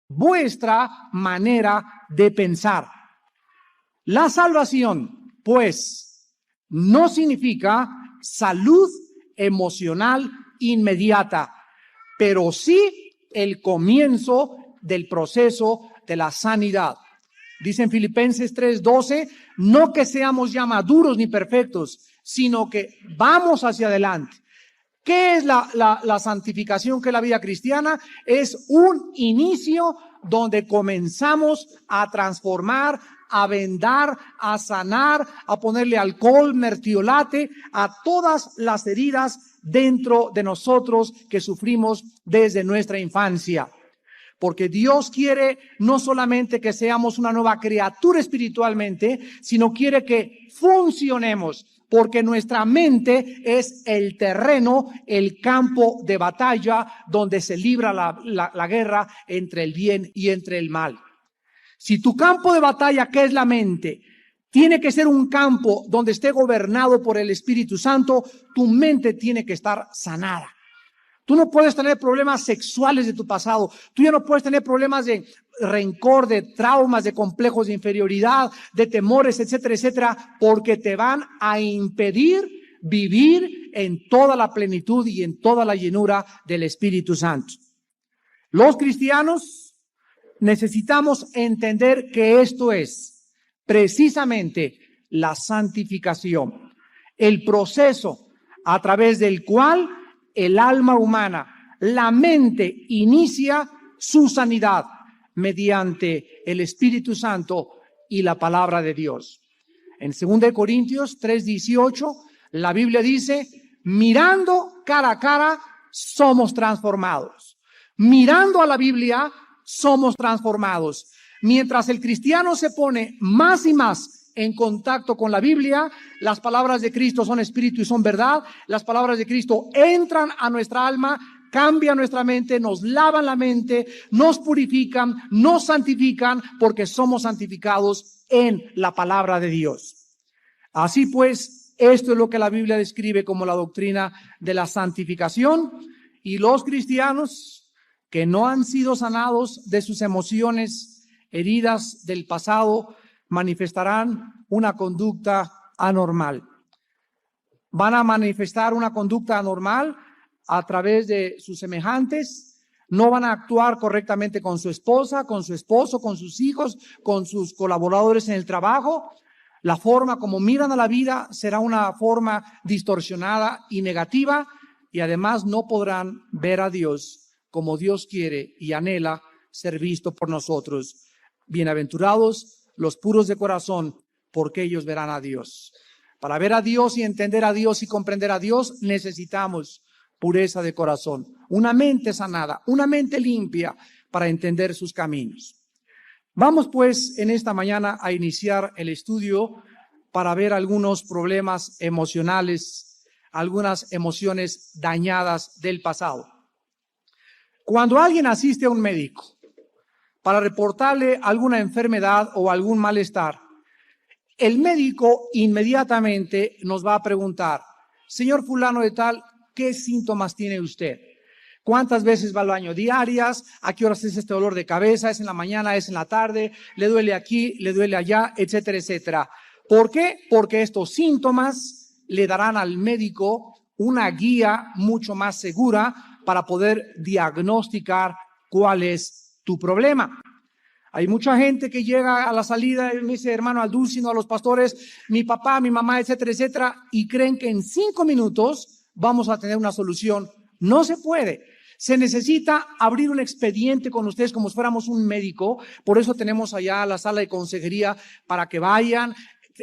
vuestra manera de pensar. La salvación, pues, no significa salud emocional inmediata, pero sí el comienzo del proceso de la sanidad. Dice en Filipenses 3:12, no que seamos ya maduros ni perfectos, sino que vamos hacia adelante. ¿Qué es la santificación? ¿Qué es la vida cristiana? Es un inicio donde comenzamos a transformar, a vendar, a sanar, a ponerle alcohol, mertiolate a todas las heridas dentro de nosotros que sufrimos desde nuestra infancia. Porque Dios quiere no solamente que seamos una nueva criatura espiritualmente, sino quiere que funcionemos. Porque nuestra mente es el terreno, el campo de batalla donde se libra la guerra entre el bien y entre el mal. Si tu campo de batalla, que es la mente, tiene que ser un campo donde esté gobernado por el Espíritu Santo, tu mente tiene que estar sanada. Tú no puedes tener problemas sexuales de tu pasado. Tú ya no puedes tener problemas de rencor, de traumas, de complejos de inferioridad, de temores, etcétera, etcétera, porque te van a impedir vivir en toda la plenitud y en toda la llenura del Espíritu Santo. Los cristianos necesitamos entender que esto es precisamente la santificación, el proceso a través del cual el alma humana, la mente, inicia su sanidad mediante el Espíritu Santo y la palabra de Dios. En 2 Corintios 3:18, la Biblia dice, mirando cara a cara, somos transformados. Mirando a la Biblia, somos transformados. Mientras el cristiano se pone más y más en contacto con la Biblia, las palabras de Cristo son espíritu y son verdad. Las palabras de Cristo entran a nuestra alma, cambian nuestra mente, nos lavan la mente, nos purifican, nos santifican, porque somos santificados en la palabra de Dios. Así pues, esto es lo que la Biblia describe como la doctrina de la santificación, y los cristianos que no han sido sanados de sus emociones heridas del pasado manifestarán una conducta anormal. Van a manifestar una conducta anormal a través de sus semejantes. No van a actuar correctamente con su esposa, con su esposo, con sus hijos, con sus colaboradores en el trabajo. La forma como miran a la vida será una forma distorsionada y negativa, y además no podrán ver a Dios como Dios quiere y anhela ser visto por nosotros. Bienaventurados los puros de corazón, porque ellos verán a Dios. Para ver a Dios y entender a Dios y comprender a Dios, necesitamos pureza de corazón, una mente sanada, una mente limpia para entender sus caminos. Vamos pues en esta mañana a iniciar el estudio para ver algunos problemas emocionales, algunas emociones dañadas del pasado. Cuando alguien asiste a un médico para reportarle alguna enfermedad o algún malestar, el médico inmediatamente nos va a preguntar, señor fulano de tal, ¿qué síntomas tiene usted? ¿Cuántas veces va al baño diarias? ¿A qué horas es este dolor de cabeza? ¿Es en la mañana? ¿Es en la tarde? ¿Le duele aquí? ¿Le duele allá? Etcétera, etcétera. ¿Por qué? Porque estos síntomas le darán al médico una guía mucho más segura para poder diagnosticar cuál es tu problema. Hay mucha gente que llega a la salida y me dice, hermano, al dulcino, a los pastores, mi papá, mi mamá, etcétera, etcétera, y creen que en 5 minutos vamos a tener una solución. No se puede. Se necesita abrir un expediente con ustedes como si fuéramos un médico. Por eso tenemos allá la sala de consejería para que vayan.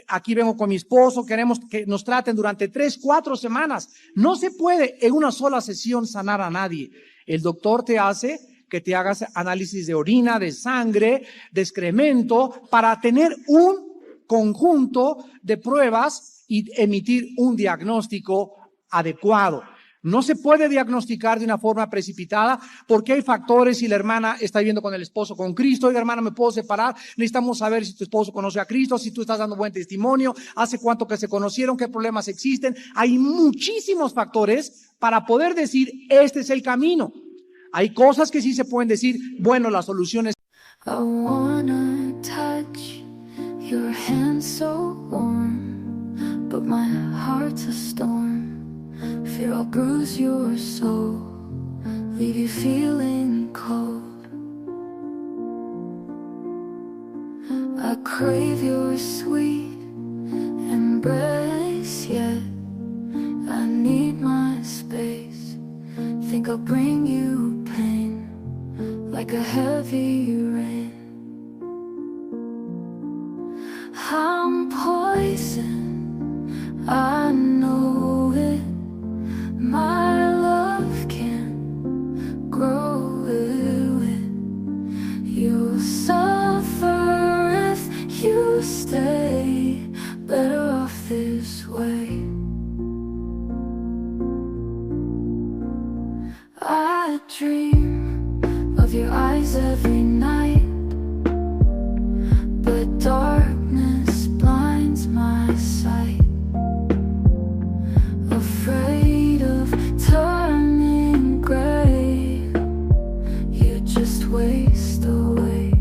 Aquí vengo con mi esposo, queremos que nos traten durante 3, 4 semanas. No se puede en una sola sesión sanar a nadie. El doctor te hace que te hagas análisis de orina, de sangre, de excremento, para tener un conjunto de pruebas y emitir un diagnóstico adecuado. No se puede diagnosticar de una forma precipitada porque hay factores. Si la hermana está viviendo con el esposo con Cristo, oiga hermana, ¿me puedo separar? Necesitamos saber si tu esposo conoce a Cristo, si tú estás dando buen testimonio, hace cuánto que se conocieron, qué problemas existen. Hay muchísimos factores para poder decir, este es el camino. Hay cosas que sí se pueden decir, bueno, la solución es... I wanna touch your hand so warm, but my heart's a storm. Fear I'll bruise your soul, leave you feeling cold. I crave your sweet embrace, yet I need my space. Think I'll bring you pain, like a heavy rain. I'm poison, I know it. My love can't grow with. You'll suffer if you stay. Better off this way. I dream of your eyes every night, but darkness blinds my sight. Afraid of turning gray, you just waste away.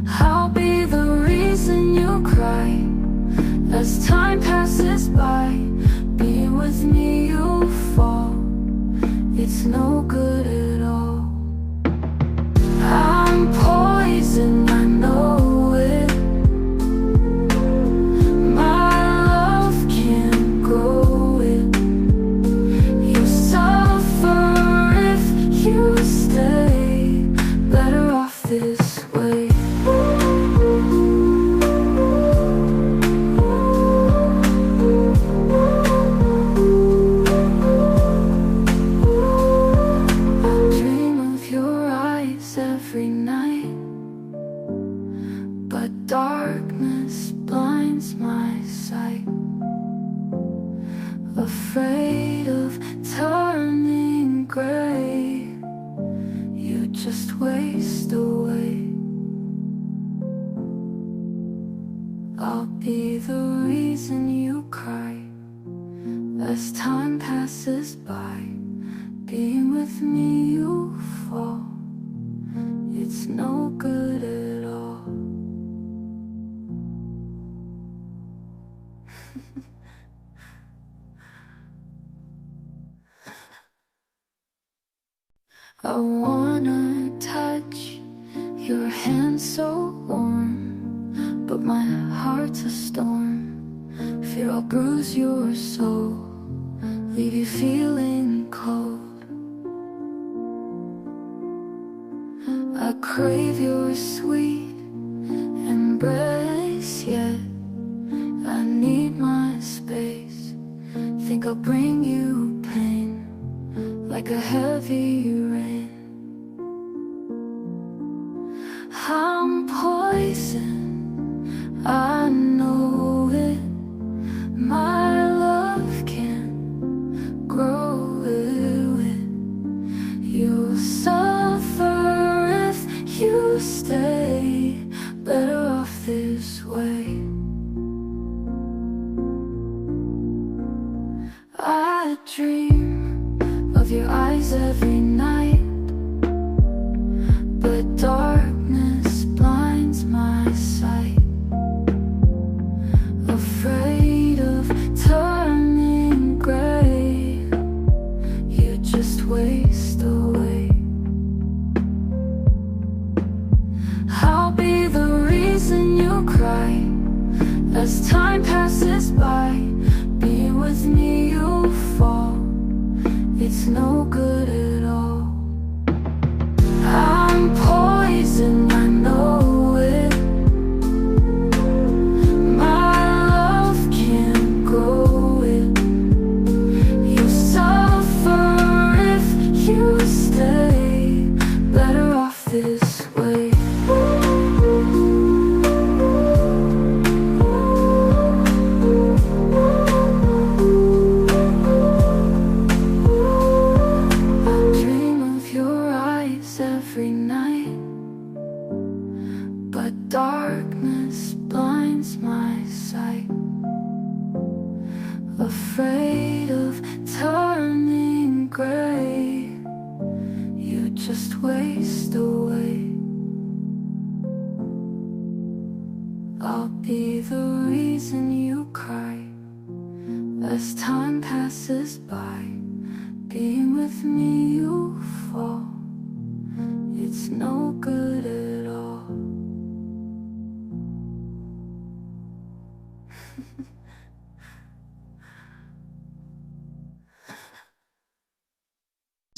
I'll be the reason you cry as time passes by. Being with me you fall, it's no good at all. I'm poison, I know it. My love can't grow it. You suffer if you stay. Better off this way. Every night, but darkness blinds my sight. Afraid of turning gray, you just waste away. I'll be the reason you cry as time passes by. Being with me you fall, it's no good at all. I wanna touch your hand so warm, but my heart's a storm. Fear I'll bruise your soul, leave you feeling cold. I crave your sweet embrace, yet I need my space. Think I'll bring you pain, like a heavy rain. I'm poison, I know it. My love can't grow with. You'll suffer if you stay. Better off this way. I dream of your eyes every night, but darkness blinds my sight. Afraid of turning gray, you just waste away. I'll be the reason you cry as time passes by. Being with me you fall, it's no good at all. I'm poison, I know it. My love can't grow it. You suffer if you stay. Better off this way. Every night, but darkness blinds my sight. Afraid of turning gray. just waste away. I'll be the reason you cry as time passes by. Being with me you fall. It's no good at all.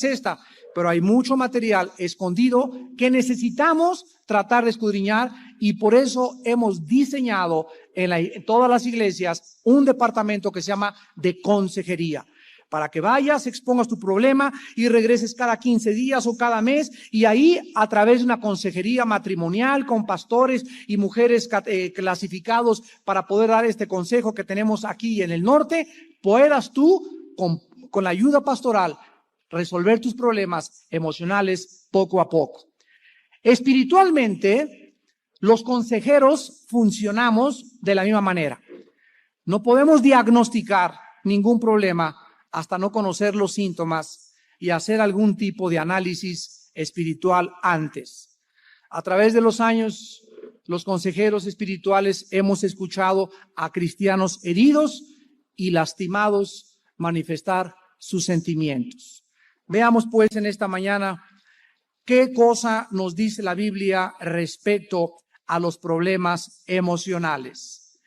Esta, pero hay mucho material escondido que necesitamos tratar de escudriñar, y por eso hemos diseñado en todas las iglesias un departamento que se llama de consejería, para que vayas, expongas tu problema y regreses cada 15 días o cada mes, y ahí a través de una consejería matrimonial con pastores y mujeres clasificados para poder dar este consejo que tenemos aquí en el norte, puedas tú con la ayuda pastoral resolver tus problemas emocionales poco a poco. Espiritualmente, los consejeros funcionamos de la misma manera. No podemos diagnosticar ningún problema hasta no conocer los síntomas y hacer algún tipo de análisis espiritual antes. A través de los años, los consejeros espirituales hemos escuchado a cristianos heridos y lastimados manifestar sus sentimientos. Veamos pues en esta mañana qué cosa nos dice la Biblia respecto a los problemas emocionales.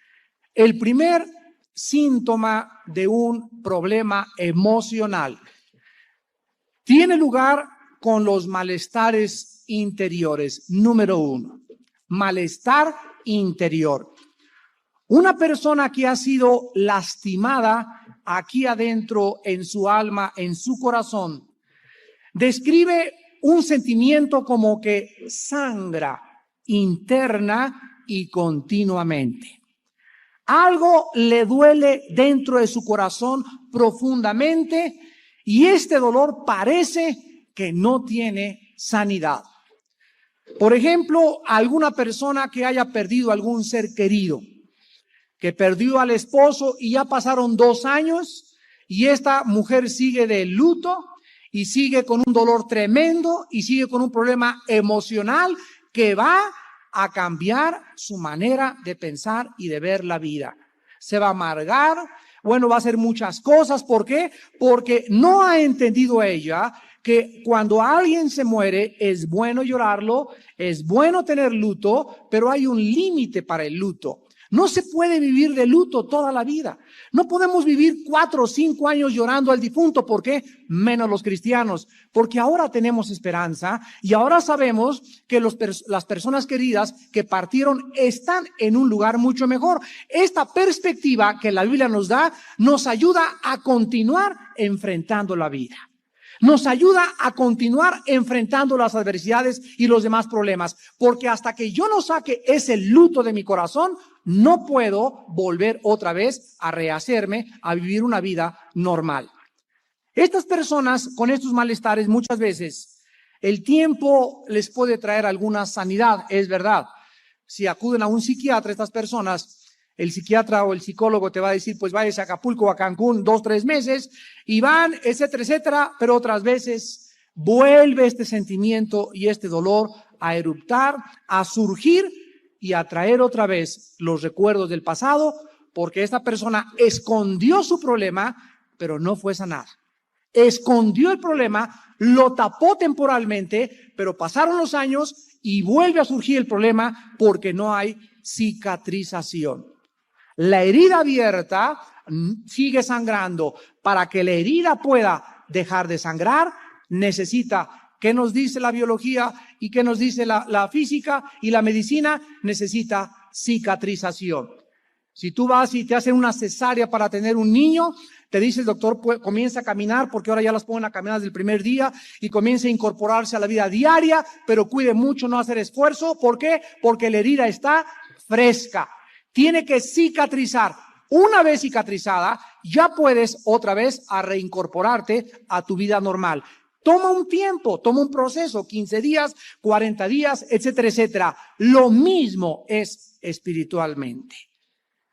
El primer síntoma de un problema emocional tiene lugar con los malestares interiores. Número 1, malestar interior. Una persona que ha sido lastimada aquí adentro en su alma, en su corazón, describe un sentimiento como que sangra interna y continuamente. Algo le duele dentro de su corazón profundamente, y este dolor parece que no tiene sanidad. Por ejemplo, alguna persona que haya perdido algún ser querido, que perdió al esposo y ya pasaron 2 años y esta mujer sigue de luto y sigue con un dolor tremendo y sigue con un problema emocional que va a cambiar su manera de pensar y de ver la vida. Se va a amargar, va a hacer muchas cosas. ¿Por qué? Porque no ha entendido ella que cuando alguien se muere es bueno llorarlo, es bueno tener luto, pero hay un límite para el luto. No se puede vivir de luto toda la vida. No podemos vivir 4 o 5 años llorando al difunto. ¿Por qué? Menos los cristianos. Porque ahora tenemos esperanza y ahora sabemos que las personas queridas que partieron están en un lugar mucho mejor. Esta perspectiva que la Biblia nos da nos ayuda a continuar enfrentando la vida. Nos ayuda a continuar enfrentando las adversidades y los demás problemas, porque hasta que yo no saque ese luto de mi corazón, no puedo volver otra vez a rehacerme, a vivir una vida normal. Estas personas con estos malestares muchas veces el tiempo les puede traer alguna sanidad, es verdad. Si acuden a un psiquiatra, estas personas, el psiquiatra o el psicólogo te va a decir, pues vayas a Acapulco o a Cancún 2 o 3 meses y van, etcétera, etcétera, pero otras veces vuelve este sentimiento y este dolor a eruptar, a surgir y a traer otra vez los recuerdos del pasado, porque esta persona escondió su problema, pero no fue sanada. Escondió el problema, lo tapó temporalmente, pero pasaron los años y vuelve a surgir el problema porque no hay cicatrización. La herida abierta sigue sangrando. Para que la herida pueda dejar de sangrar, necesita, ¿qué nos dice la biología y qué nos dice la física y la medicina? Necesita cicatrización. Si tú vas y te hacen una cesárea para tener un niño, te dice el doctor, comienza a caminar, porque ahora ya las ponen a caminar desde el primer día, y comienza a incorporarse a la vida diaria, pero cuide mucho no hacer esfuerzo. ¿Por qué? Porque la herida está fresca. Tiene que cicatrizar. Una vez cicatrizada, ya puedes otra vez a reincorporarte a tu vida normal. Toma un tiempo, toma un proceso, 15 días, 40 días, etcétera, etcétera. Lo mismo es espiritualmente.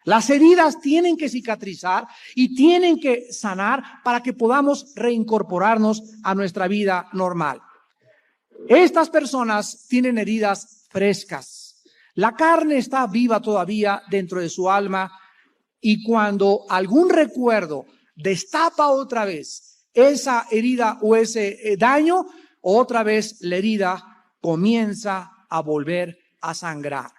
Las heridas tienen que cicatrizar y tienen que sanar para que podamos reincorporarnos a nuestra vida normal. Estas personas tienen heridas frescas. La carne está viva todavía dentro de su alma y cuando algún recuerdo destapa otra vez esa herida o ese daño, otra vez la herida comienza a volver a sangrar.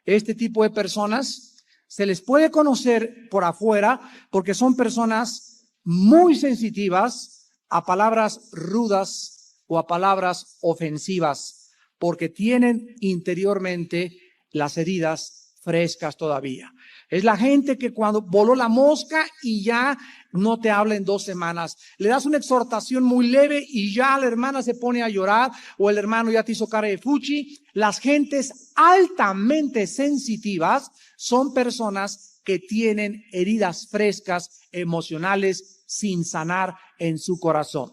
Este tipo de personas se les puede conocer por afuera porque son personas muy sensitivas a palabras rudas o a palabras ofensivas, porque tienen interiormente las heridas frescas todavía. Es la gente que cuando voló la mosca y ya no te habla en 2 semanas. Le das una exhortación muy leve y ya la hermana se pone a llorar o el hermano ya te hizo cara de fuchi. Las gentes altamente sensitivas son personas que tienen heridas frescas emocionales sin sanar en su corazón.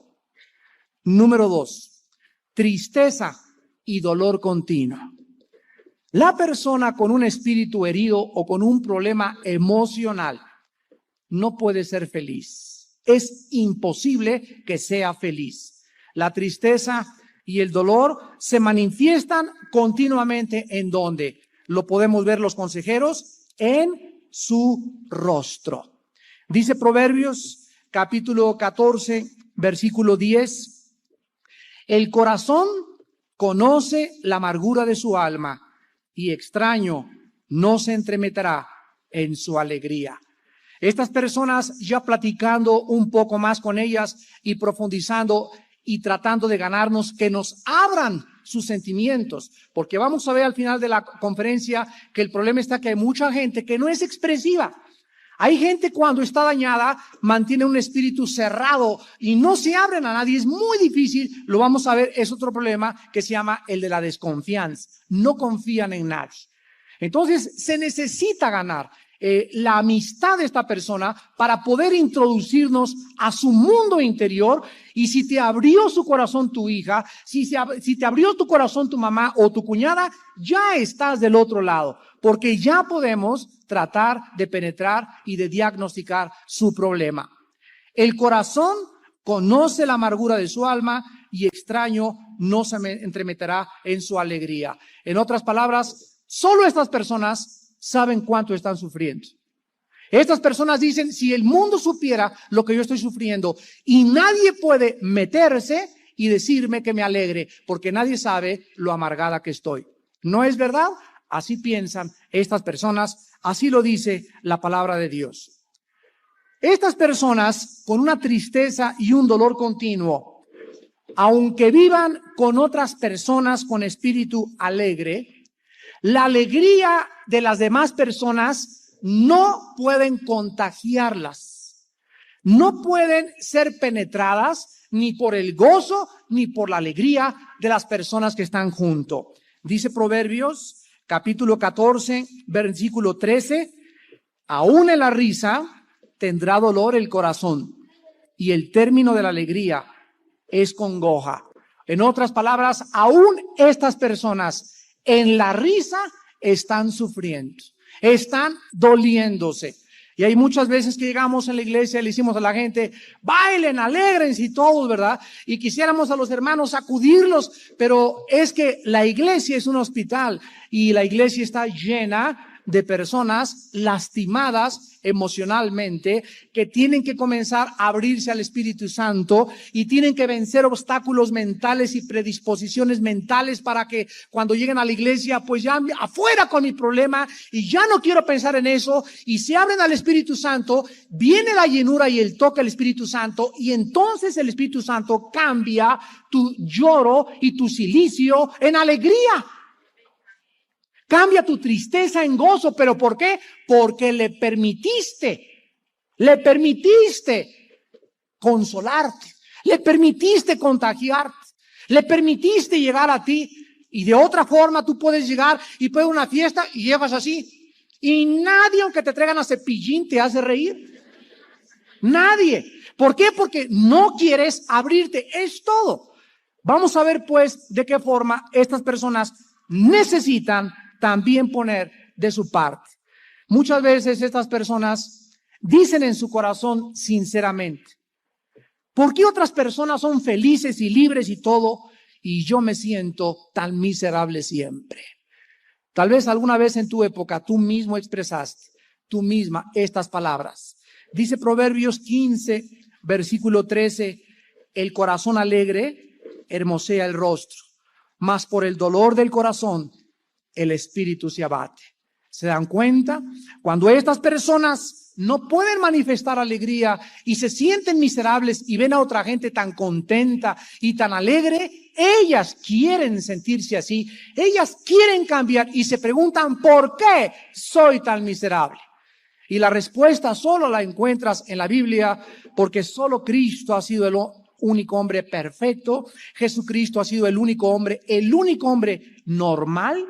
Número 2, tristeza y dolor continuo. La persona con un espíritu herido o con un problema emocional no puede ser feliz. Es imposible que sea feliz. La tristeza y el dolor se manifiestan continuamente ¿en dónde? Lo podemos ver los consejeros en su rostro. Dice Proverbios capítulo 14, versículo 10. El corazón conoce la amargura de su alma y extraño no se entremeterá en su alegría. Estas personas, ya platicando un poco más con ellas y profundizando y tratando de ganarnos que nos abran sus sentimientos, porque vamos a ver al final de la conferencia que el problema está que hay mucha gente que no es expresiva. Hay gente cuando está dañada mantiene un espíritu cerrado y no se abren a nadie. Es muy difícil, lo vamos a ver, es otro problema que se llama el de la desconfianza. No confían en nadie. Entonces se necesita ganar la amistad de esta persona para poder introducirnos a su mundo interior. Y si te abrió su corazón tu hija, si te abrió tu corazón tu mamá o tu cuñada, ya estás del otro lado, porque ya podemos tratar de penetrar y de diagnosticar su problema. El corazón conoce la amargura de su alma y extraño no se entremeterá en su alegría. En otras palabras, solo estas personas saben cuánto están sufriendo. Estas personas dicen, si el mundo supiera lo que yo estoy sufriendo, y nadie puede meterse y decirme que me alegre, porque nadie sabe lo amargada que estoy. ¿No es verdad? Así piensan estas personas, así lo dice la palabra de Dios. Estas personas con una tristeza y un dolor continuo, aunque vivan con otras personas con espíritu alegre, la alegría de las demás personas no pueden contagiarlas. No pueden ser penetradas ni por el gozo ni por la alegría de las personas que están junto. Dice Proverbios capítulo 14, versículo 13, aún en la risa tendrá dolor el corazón y el término de la alegría es congoja. En otras palabras, aún estas personas en la risa están sufriendo, están doliéndose. Y hay muchas veces que llegamos en la iglesia y le decimos a la gente, bailen, alégrense y todos, ¿verdad? Y quisiéramos a los hermanos sacudirlos, pero es que la iglesia es un hospital y la iglesia está llena de personas lastimadas emocionalmente que tienen que comenzar a abrirse al Espíritu Santo y tienen que vencer obstáculos mentales y predisposiciones mentales para que cuando lleguen a la iglesia, pues ya afuera con mi problema y ya no quiero pensar en eso, y se abren al Espíritu Santo, viene la llenura y el toque del Espíritu Santo y entonces el Espíritu Santo cambia tu lloro y tu cilicio en alegría. Cambia tu tristeza en gozo. ¿Pero por qué? Porque le permitiste consolarte, le permitiste contagiarte, le permitiste llegar a ti. Y de otra forma tú puedes llegar y puedes una fiesta y llegas así. Y nadie, aunque te traigan a Cepillín, te hace reír. Nadie. ¿Por qué? Porque no quieres abrirte. Es todo. Vamos a ver pues de qué forma estas personas necesitan también poner de su parte. Muchas veces estas personas dicen en su corazón sinceramente, ¿por qué otras personas son felices y libres y todo? y yo me siento tan miserable siempre. Tal vez alguna vez en tu época tú mismo expresaste, tú misma, estas palabras. Dice Proverbios 15, versículo 13, el corazón alegre hermosea el rostro, mas por el dolor del corazón el espíritu se abate. ¿Se dan cuenta? Cuando estas personas no pueden manifestar alegría y se sienten miserables y ven a otra gente tan contenta y tan alegre, ellas quieren sentirse así, ellas quieren cambiar y se preguntan, ¿por qué soy tan miserable? Y la respuesta solo la encuentras en la Biblia, porque solo Cristo ha sido el único hombre perfecto. Jesucristo ha sido el único hombre normal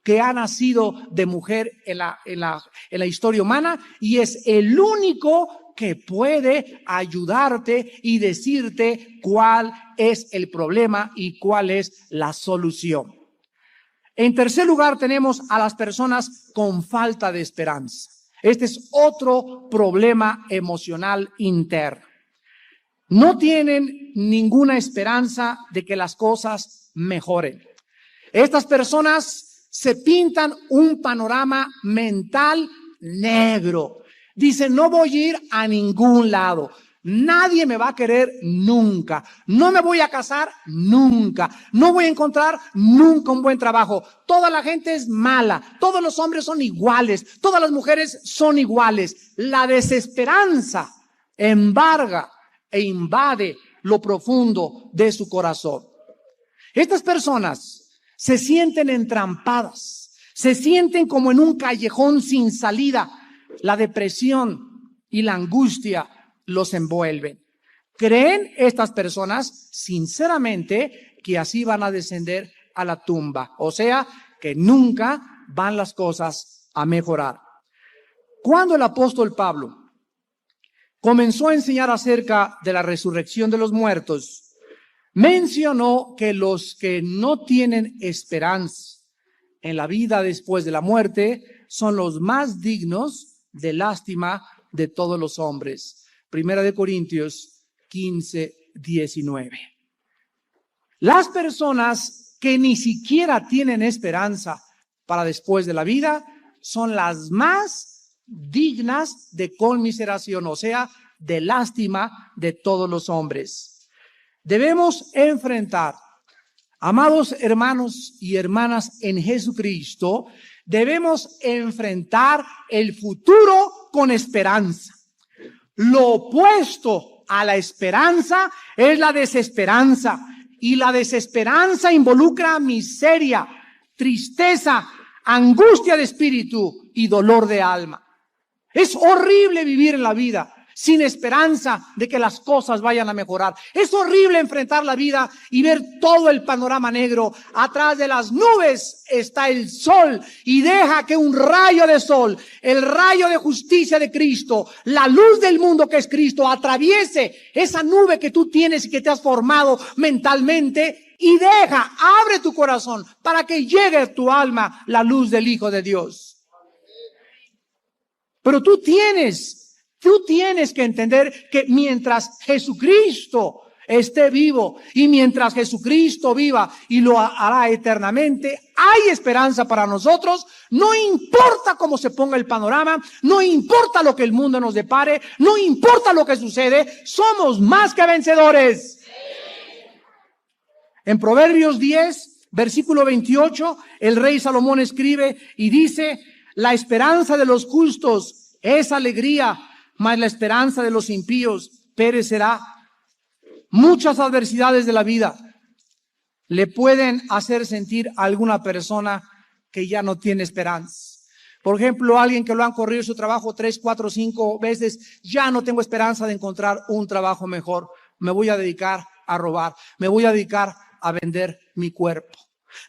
que ha nacido de mujer en la historia humana, y es el único que puede ayudarte y decirte cuál es el problema y cuál es la solución. En tercer lugar, tenemos a las personas con falta de esperanza. Este es otro problema emocional interno. No tienen ninguna esperanza de que las cosas mejoren. Estas personas se pintan un panorama mental negro. Dicen, no voy a ir a ningún lado. Nadie me va a querer nunca. No me voy a casar nunca. No voy a encontrar nunca un buen trabajo. Toda la gente es mala. Todos los hombres son iguales. Todas las mujeres son iguales. La desesperanza embarga e invade lo profundo de su corazón. Estas personas se sienten entrampadas, se sienten como en un callejón sin salida. La depresión y la angustia los envuelven. ¿Creen estas personas sinceramente que así van a descender a la tumba? O sea, que nunca van las cosas a mejorar. Cuando el apóstol Pablo comenzó a enseñar acerca de la resurrección de los muertos, mencionó que los que no tienen esperanza en la vida después de la muerte son los más dignos de lástima de todos los hombres. Primera de Corintios 15, 19. Las personas que ni siquiera tienen esperanza para después de la vida son las más dignas de conmiseración, o sea, de lástima de todos los hombres. Debemos enfrentar, amados hermanos y hermanas en Jesucristo, debemos enfrentar el futuro con esperanza. Lo opuesto a la esperanza es la desesperanza, y la desesperanza involucra miseria, tristeza, angustia de espíritu y dolor de alma. Es horrible vivir en la vida sin esperanza de que las cosas vayan a mejorar. Es horrible enfrentar la vida y ver todo el panorama negro. Atrás de las nubes está el sol, y deja que un rayo de sol, el rayo de justicia de Cristo, la luz del mundo que es Cristo, atraviese esa nube que tú tienes y que te has formado mentalmente, y abre tu corazón para que llegue a tu alma la luz del Hijo de Dios. Pero tú tienes que entender que mientras Jesucristo esté vivo, y mientras Jesucristo viva, y lo hará eternamente, hay esperanza para nosotros. No importa cómo se ponga el panorama, no importa lo que el mundo nos depare, no importa lo que sucede, somos más que vencedores. En Proverbios 10, versículo 28, el rey Salomón escribe y dice, la esperanza de los justos es alegría, mas la esperanza de los impíos perecerá. Muchas adversidades de la vida le pueden hacer sentir a alguna persona que ya no tiene esperanza. Por ejemplo, alguien que lo han corrido su trabajo 3, 4, 5 veces, ya no tengo esperanza de encontrar un trabajo mejor. Me voy a dedicar a robar, me voy a dedicar a vender mi cuerpo,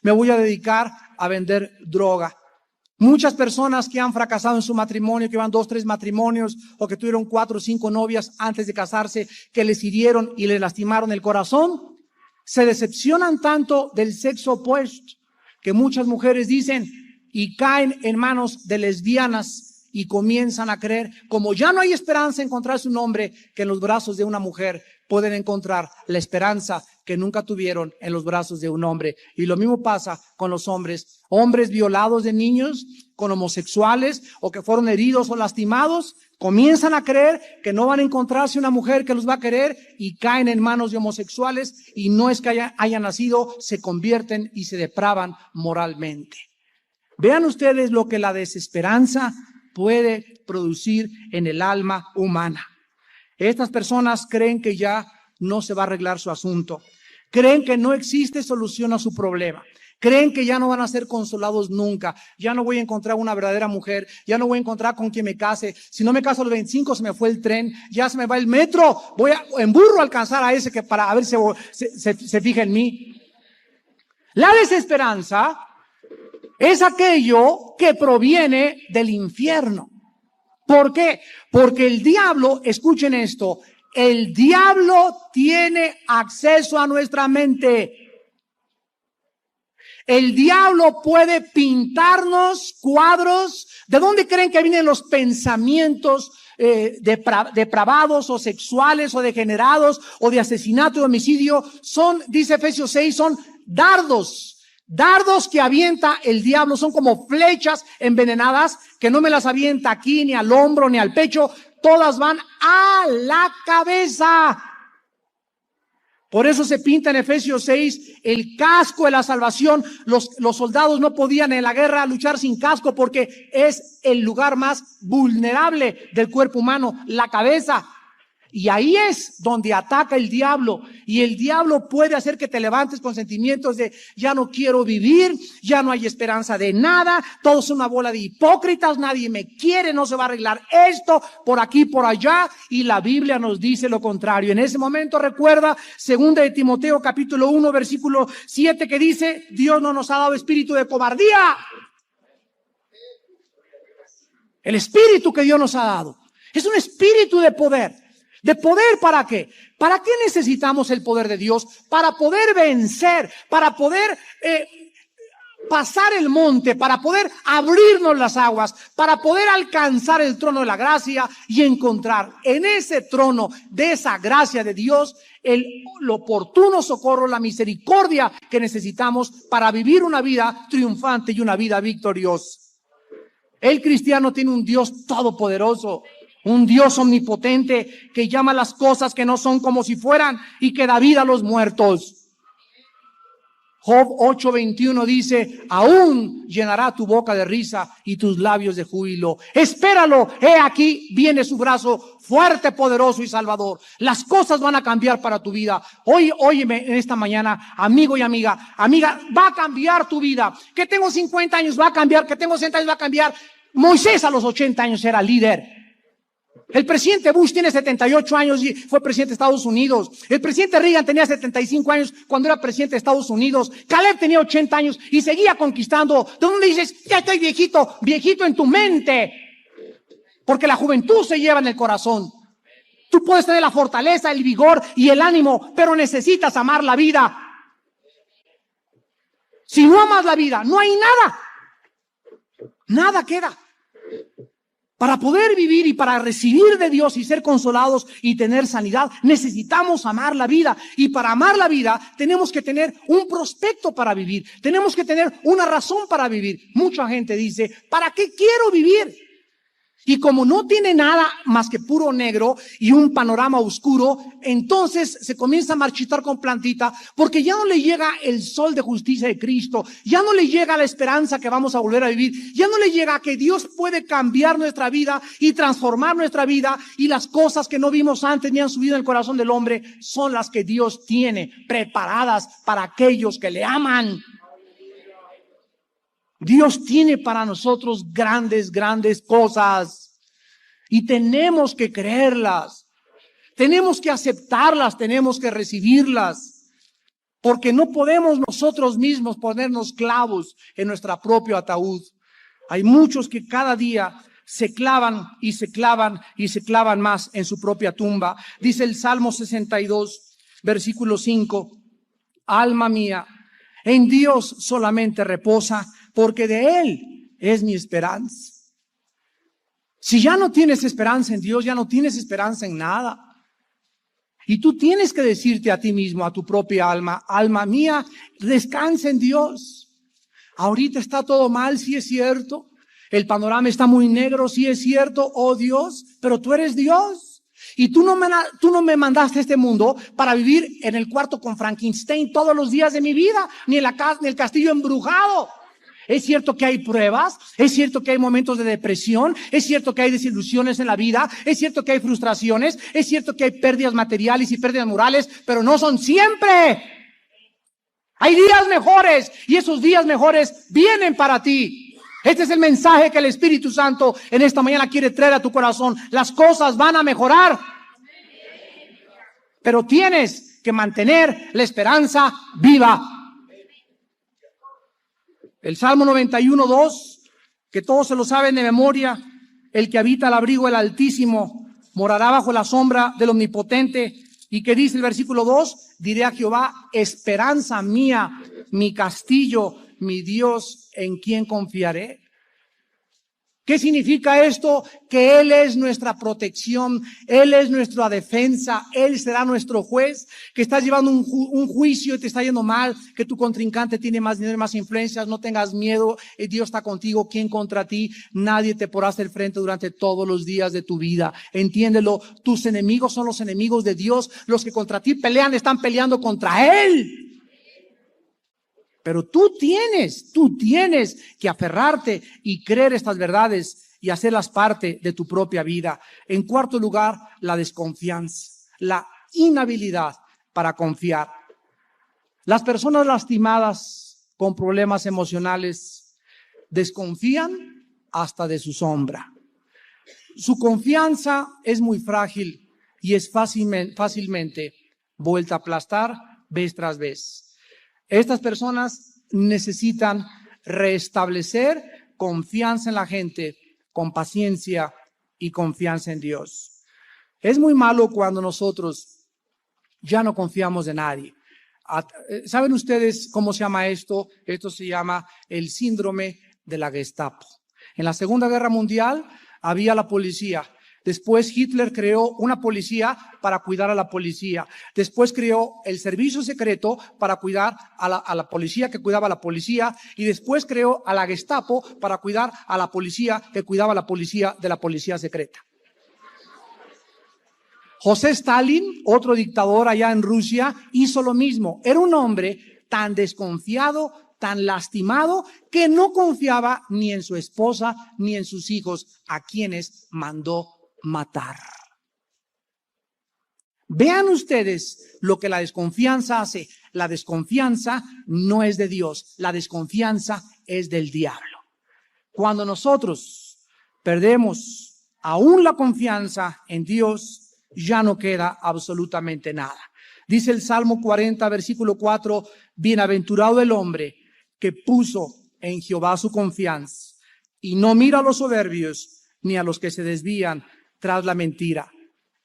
me voy a dedicar a vender droga. Muchas personas que han fracasado en su matrimonio, que van 2, 3 matrimonios, o que tuvieron 4 o 5 novias antes de casarse, que les hirieron y les lastimaron el corazón, se decepcionan tanto del sexo opuesto, que muchas mujeres dicen y caen en manos de lesbianas y comienzan a creer, como ya no hay esperanza en encontrarse un hombre, que en los brazos de una mujer pueden encontrar la esperanza que nunca tuvieron en los brazos de un hombre. Y lo mismo pasa con los hombres. Hombres violados de niños, con homosexuales o que fueron heridos o lastimados, comienzan a creer que no van a encontrarse una mujer que los va a querer y caen en manos de homosexuales, y no es que hayan nacido, se convierten y se depravan moralmente. Vean ustedes lo que la desesperanza puede producir en el alma humana. Estas personas creen que ya no se va a arreglar su asunto. Creen que no existe solución a su problema. Creen que ya no van a ser consolados nunca. Ya no voy a encontrar una verdadera mujer. Ya no voy a encontrar con quien me case. Si no me caso a los 25 se me fue el tren. Ya se me va el metro. Voy en burro a alcanzar a ese que para a ver si se fija en mí. La desesperanza es aquello que proviene del infierno. ¿Por qué? Porque el diablo, escuchen esto, el diablo tiene acceso a nuestra mente. El diablo puede pintarnos cuadros. ¿De dónde creen que vienen los pensamientos depravados o sexuales o degenerados o de asesinato y homicidio? Son, dice Efesios 6, son dardos. Dardos que avienta el diablo, son como flechas envenenadas que no me las avienta aquí, ni al hombro, ni al pecho. Todas van a la cabeza. Por eso se pinta en Efesios 6 el casco de la salvación. Los soldados no podían en la guerra luchar sin casco porque es el lugar más vulnerable del cuerpo humano, la cabeza. Y ahí es donde ataca el diablo. Y el diablo puede hacer que te levantes con sentimientos de ya no quiero vivir, ya no hay esperanza de nada, todo es una bola de hipócritas, nadie me quiere, no se va a arreglar esto, por aquí, por allá. Y la Biblia nos dice lo contrario. En ese momento recuerda 2 de Timoteo capítulo 1 versículo 7 que dice: Dios no nos ha dado espíritu de cobardía. El espíritu que Dios nos ha dado es un espíritu de poder. ¿De poder para qué? ¿Para qué necesitamos el poder de Dios? Para poder vencer, para poder pasar el monte, para poder abrirnos las aguas, para poder alcanzar el trono de la gracia y encontrar en ese trono de esa gracia de Dios el oportuno socorro, la misericordia que necesitamos para vivir una vida triunfante y una vida victoriosa. El cristiano tiene un Dios todopoderoso, un Dios omnipotente que llama las cosas que no son como si fueran y que da vida a los muertos. Job 8:21 dice: aún llenará tu boca de risa y tus labios de júbilo. Espéralo, he aquí viene su brazo fuerte, poderoso y salvador. Las cosas van a cambiar para tu vida. Óyeme en esta mañana, amigo y amiga, va a cambiar tu vida. Que tengo 50 años va a cambiar, que tengo 60 años va a cambiar. Moisés a los 80 años era líder. El presidente Bush tiene 78 años y fue presidente de Estados Unidos. El presidente Reagan tenía 75 años cuando era presidente de Estados Unidos. Caleb tenía 80 años y seguía conquistando. ¿De dónde dices? Ya estoy viejito, viejito en tu mente. Porque la juventud se lleva en el corazón. Tú puedes tener la fortaleza, el vigor y el ánimo, pero necesitas amar la vida. Si no amas la vida, no hay nada. Nada queda. Para poder vivir y para recibir de Dios y ser consolados y tener sanidad, necesitamos amar la vida. Y para amar la vida tenemos que tener un prospecto para vivir. Tenemos que tener una razón para vivir. Mucha gente dice: ¿para qué quiero vivir? Y como no tiene nada más que puro negro y un panorama oscuro, entonces se comienza a marchitar con plantita, porque ya no le llega el sol de justicia de Cristo, ya no le llega la esperanza que vamos a volver a vivir, ya no le llega que Dios puede cambiar nuestra vida y transformar nuestra vida, y las cosas que no vimos antes ni han subido en el corazón del hombre son las que Dios tiene preparadas para aquellos que le aman. Dios tiene para nosotros grandes, grandes cosas y tenemos que creerlas, tenemos que aceptarlas, tenemos que recibirlas, porque no podemos nosotros mismos ponernos clavos en nuestro propio ataúd. Hay muchos que cada día se clavan y se clavan y se clavan más en su propia tumba. Dice el Salmo 62, versículo 5, alma mía, en Dios solamente reposa, porque de Él es mi esperanza. Si ya no tienes esperanza en Dios, ya no tienes esperanza en nada. Y tú tienes que decirte a ti mismo, a tu propia alma, alma mía, descansa en Dios. Ahorita está todo mal, sí es cierto. El panorama está muy negro, sí es cierto, oh Dios, pero tú eres Dios. Y tú no me mandaste a este mundo para vivir en el cuarto con Frankenstein todos los días de mi vida, ni en el castillo embrujado. Es cierto que hay pruebas, es cierto que hay momentos de depresión, es cierto que hay desilusiones en la vida, es cierto que hay frustraciones, es cierto que hay pérdidas materiales y pérdidas morales, pero no son siempre. Hay días mejores y esos días mejores vienen para ti. Este es el mensaje que el Espíritu Santo en esta mañana quiere traer a tu corazón. Las cosas van a mejorar, pero tienes que mantener la esperanza viva. El Salmo 91:2, que todos se lo saben de memoria, el que habita al abrigo del Altísimo morará bajo la sombra del Omnipotente. ¿Y qué dice el versículo 2? Diré a Jehová, esperanza mía, mi castillo, mi Dios, en quien confiaré. ¿Qué significa esto? Que Él es nuestra protección, Él es nuestra defensa, Él será nuestro juez, que estás llevando un juicio y te está yendo mal, que tu contrincante tiene más dinero, más influencias, no tengas miedo, Dios está contigo, ¿quién contra ti? Nadie te podrá hacer frente durante todos los días de tu vida. Entiéndelo, tus enemigos son los enemigos de Dios, los que contra ti pelean están peleando contra Él. Pero tú tienes que aferrarte y creer estas verdades y hacerlas parte de tu propia vida. En cuarto lugar, la desconfianza, la inhabilidad para confiar. Las personas lastimadas con problemas emocionales desconfían hasta de su sombra. Su confianza es muy frágil y es fácilmente vuelta a aplastar vez tras vez. Estas personas necesitan restablecer confianza en la gente con paciencia y confianza en Dios. Es muy malo cuando nosotros ya no confiamos en nadie. ¿Saben ustedes cómo se llama esto? Esto se llama el síndrome de la Gestapo. En la Segunda Guerra Mundial había la policía. Después Hitler creó una policía para cuidar a la policía. Después creó el servicio secreto para cuidar a la policía que cuidaba a la policía. Y después creó a la Gestapo para cuidar a la policía que cuidaba a la policía de la policía secreta. José Stalin, otro dictador allá en Rusia, hizo lo mismo. Era un hombre tan desconfiado, tan lastimado, que no confiaba ni en su esposa ni en sus hijos, a quienes mandó matar. Vean ustedes lo que la desconfianza hace. La desconfianza no es de Dios, la desconfianza es del diablo. Cuando nosotros perdemos aún la confianza en Dios, ya no queda absolutamente nada. Dice el Salmo 40, versículo 4, bienaventurado el hombre que puso en Jehová su confianza y no mira a los soberbios ni a los que se desvían tras la mentira.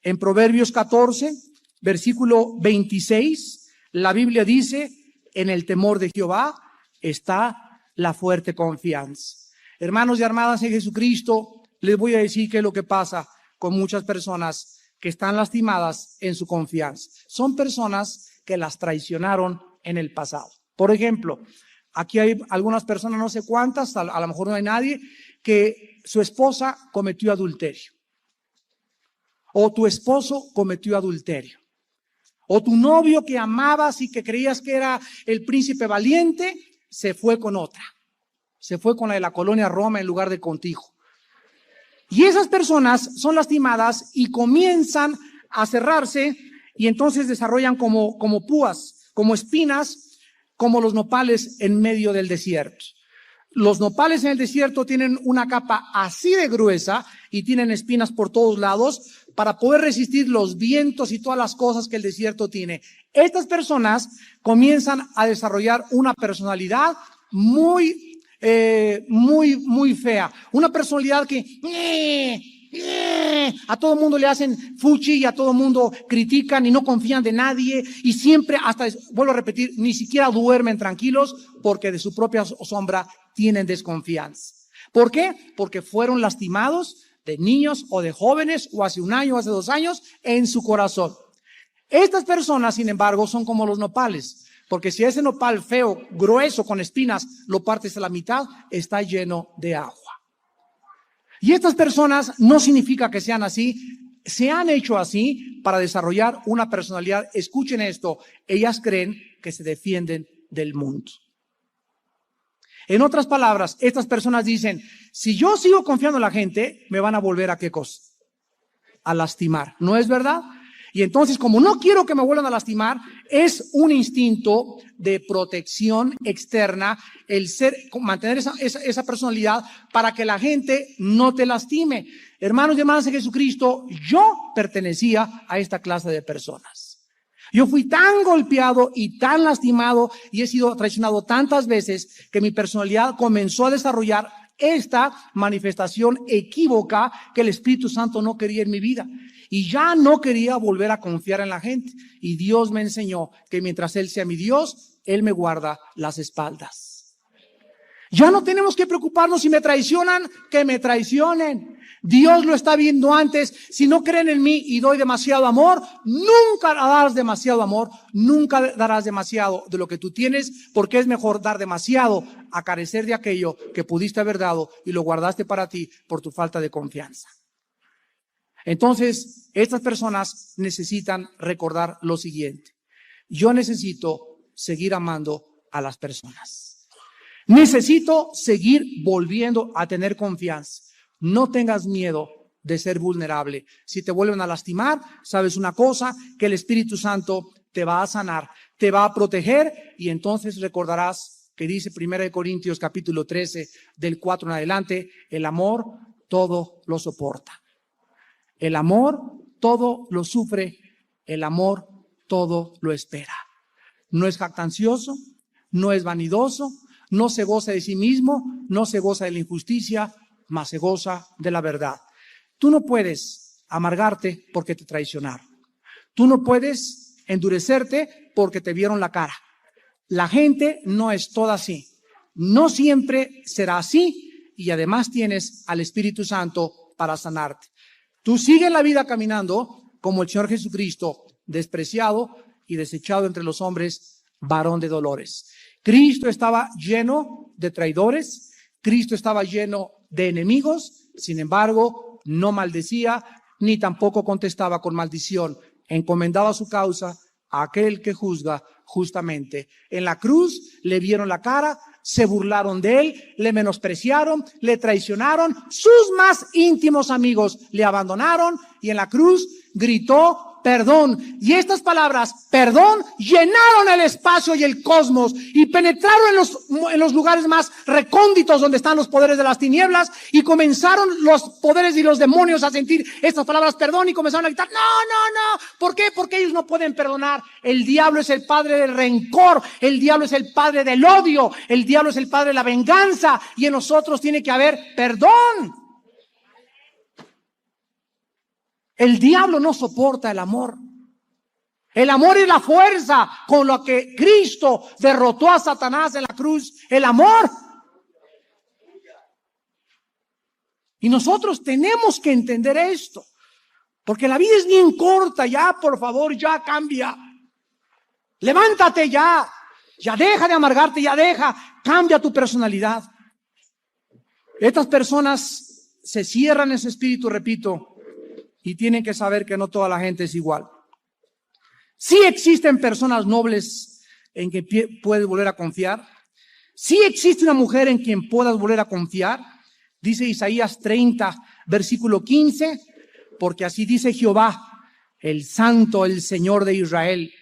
En Proverbios 14, versículo 26, la Biblia dice, en el temor de Jehová está la fuerte confianza. Hermanos y hermanas en Jesucristo, les voy a decir qué es lo que pasa con muchas personas que están lastimadas en su confianza. Son personas que las traicionaron en el pasado. Por ejemplo, aquí hay algunas personas, no sé cuántas, a lo mejor no hay nadie, que su esposa cometió adulterio. O tu esposo cometió adulterio. O tu novio que amabas y que creías que era el príncipe valiente, se fue con otra. Se fue con la de la colonia Roma en lugar de contigo. Y esas personas son lastimadas y comienzan a cerrarse y entonces desarrollan como púas, como espinas, como los nopales en medio del desierto. Los nopales en el desierto tienen una capa así de gruesa y tienen espinas por todos lados para poder resistir los vientos y todas las cosas que el desierto tiene. Estas personas comienzan a desarrollar una personalidad muy fea. Una personalidad que a todo mundo le hacen fuchi y a todo mundo critican y no confían de nadie y siempre, hasta, vuelvo a repetir, ni siquiera duermen tranquilos porque de su propia sombra tienen desconfianza. ¿Por qué? Porque fueron lastimados de niños o de jóvenes o hace un año o hace 2 años en su corazón. Estas personas, sin embargo, son como los nopales, porque si ese nopal feo, grueso, con espinas, lo partes a la mitad, está lleno de agua. Y estas personas no significa que sean así, se han hecho así para desarrollar una personalidad. Escuchen esto, ellas creen que se defienden del mundo. En otras palabras, estas personas dicen, si yo sigo confiando en la gente, me van a volver a ¿qué cosa? A lastimar, ¿no es verdad? Y entonces, como no quiero que me vuelvan a lastimar, es un instinto de protección externa, el mantener esa personalidad para que la gente no te lastime. Hermanos y hermanas de Jesucristo, yo pertenecía a esta clase de personas. Yo fui tan golpeado y tan lastimado y he sido traicionado tantas veces que mi personalidad comenzó a desarrollar esta manifestación equívoca que el Espíritu Santo no quería en mi vida. Y ya no quería volver a confiar en la gente. Y Dios me enseñó que mientras Él sea mi Dios, Él me guarda las espaldas. Ya no tenemos que preocuparnos si me traicionan, que me traicionen. Dios lo está viendo antes. Si no creen en mí y doy demasiado amor, nunca darás demasiado amor, nunca darás demasiado de lo que tú tienes, porque es mejor dar demasiado a carecer de aquello que pudiste haber dado y lo guardaste para ti por tu falta de confianza. Entonces, estas personas necesitan recordar lo siguiente. Yo necesito seguir amando a las personas. Necesito seguir volviendo a tener confianza. No tengas miedo de ser vulnerable. Si te vuelven a lastimar, sabes una cosa, que el Espíritu Santo te va a sanar, te va a proteger y entonces recordarás que dice 1 Corintios capítulo 13 del 4 en adelante, el amor todo lo soporta. El amor todo lo sufre, el amor todo lo espera. No es jactancioso, no es vanidoso, no se goza de sí mismo, no se goza de la injusticia, mas se goza de la verdad. Tú no puedes amargarte porque te traicionaron. Tú no puedes endurecerte porque te vieron la cara. La gente no es toda así. No siempre será así y además tienes al Espíritu Santo para sanarte. Tú sigues la vida caminando como el Señor Jesucristo, despreciado y desechado entre los hombres, varón de dolores. Cristo estaba lleno de traidores, Cristo estaba lleno de enemigos, sin embargo, no maldecía, ni tampoco contestaba con maldición. Encomendaba su causa a aquel que juzga justamente. En la cruz le vieron la cara, se burlaron de él, le menospreciaron, le traicionaron, sus más íntimos amigos le abandonaron y en la cruz gritó perdón. Y estas palabras, perdón, llenaron el espacio y el cosmos y penetraron en los lugares más recónditos donde están los poderes de las tinieblas y comenzaron los poderes y los demonios a sentir estas palabras perdón y comenzaron a gritar, no. ¿Por qué? Porque ellos no pueden perdonar. El diablo es el padre del rencor, el diablo es el padre del odio, el diablo es el padre de la venganza y en nosotros tiene que haber perdón. El diablo no soporta el amor. El amor es la fuerza con la que Cristo derrotó a Satanás en la cruz. El amor. Y nosotros tenemos que entender esto. Porque la vida es bien corta. Ya, por favor, ya cambia. Levántate ya. Ya deja de amargarte, ya deja. Cambia tu personalidad. Estas personas se cierran en su espíritu, repito. Y tienen que saber que no toda la gente es igual. Sí existen personas nobles en que puedes volver a confiar. Sí existe una mujer en quien puedas volver a confiar. Dice Isaías 30, versículo 15, porque así dice Jehová, el Santo, el Señor de Israel,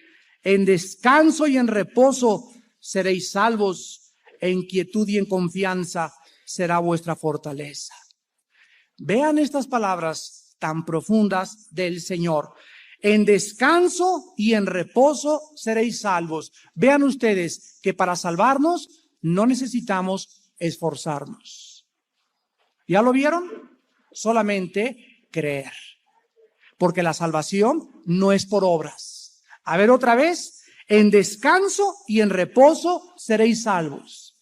en descanso y en reposo seréis salvos, en quietud y en confianza será vuestra fortaleza. Vean estas palabras tan profundas del Señor. En descanso y en reposo seréis salvos. Vean ustedes que para salvarnos no necesitamos esforzarnos. ¿Ya lo vieron? Solamente creer. Porque la salvación no es por obras. A ver otra vez. En descanso y en reposo seréis salvos.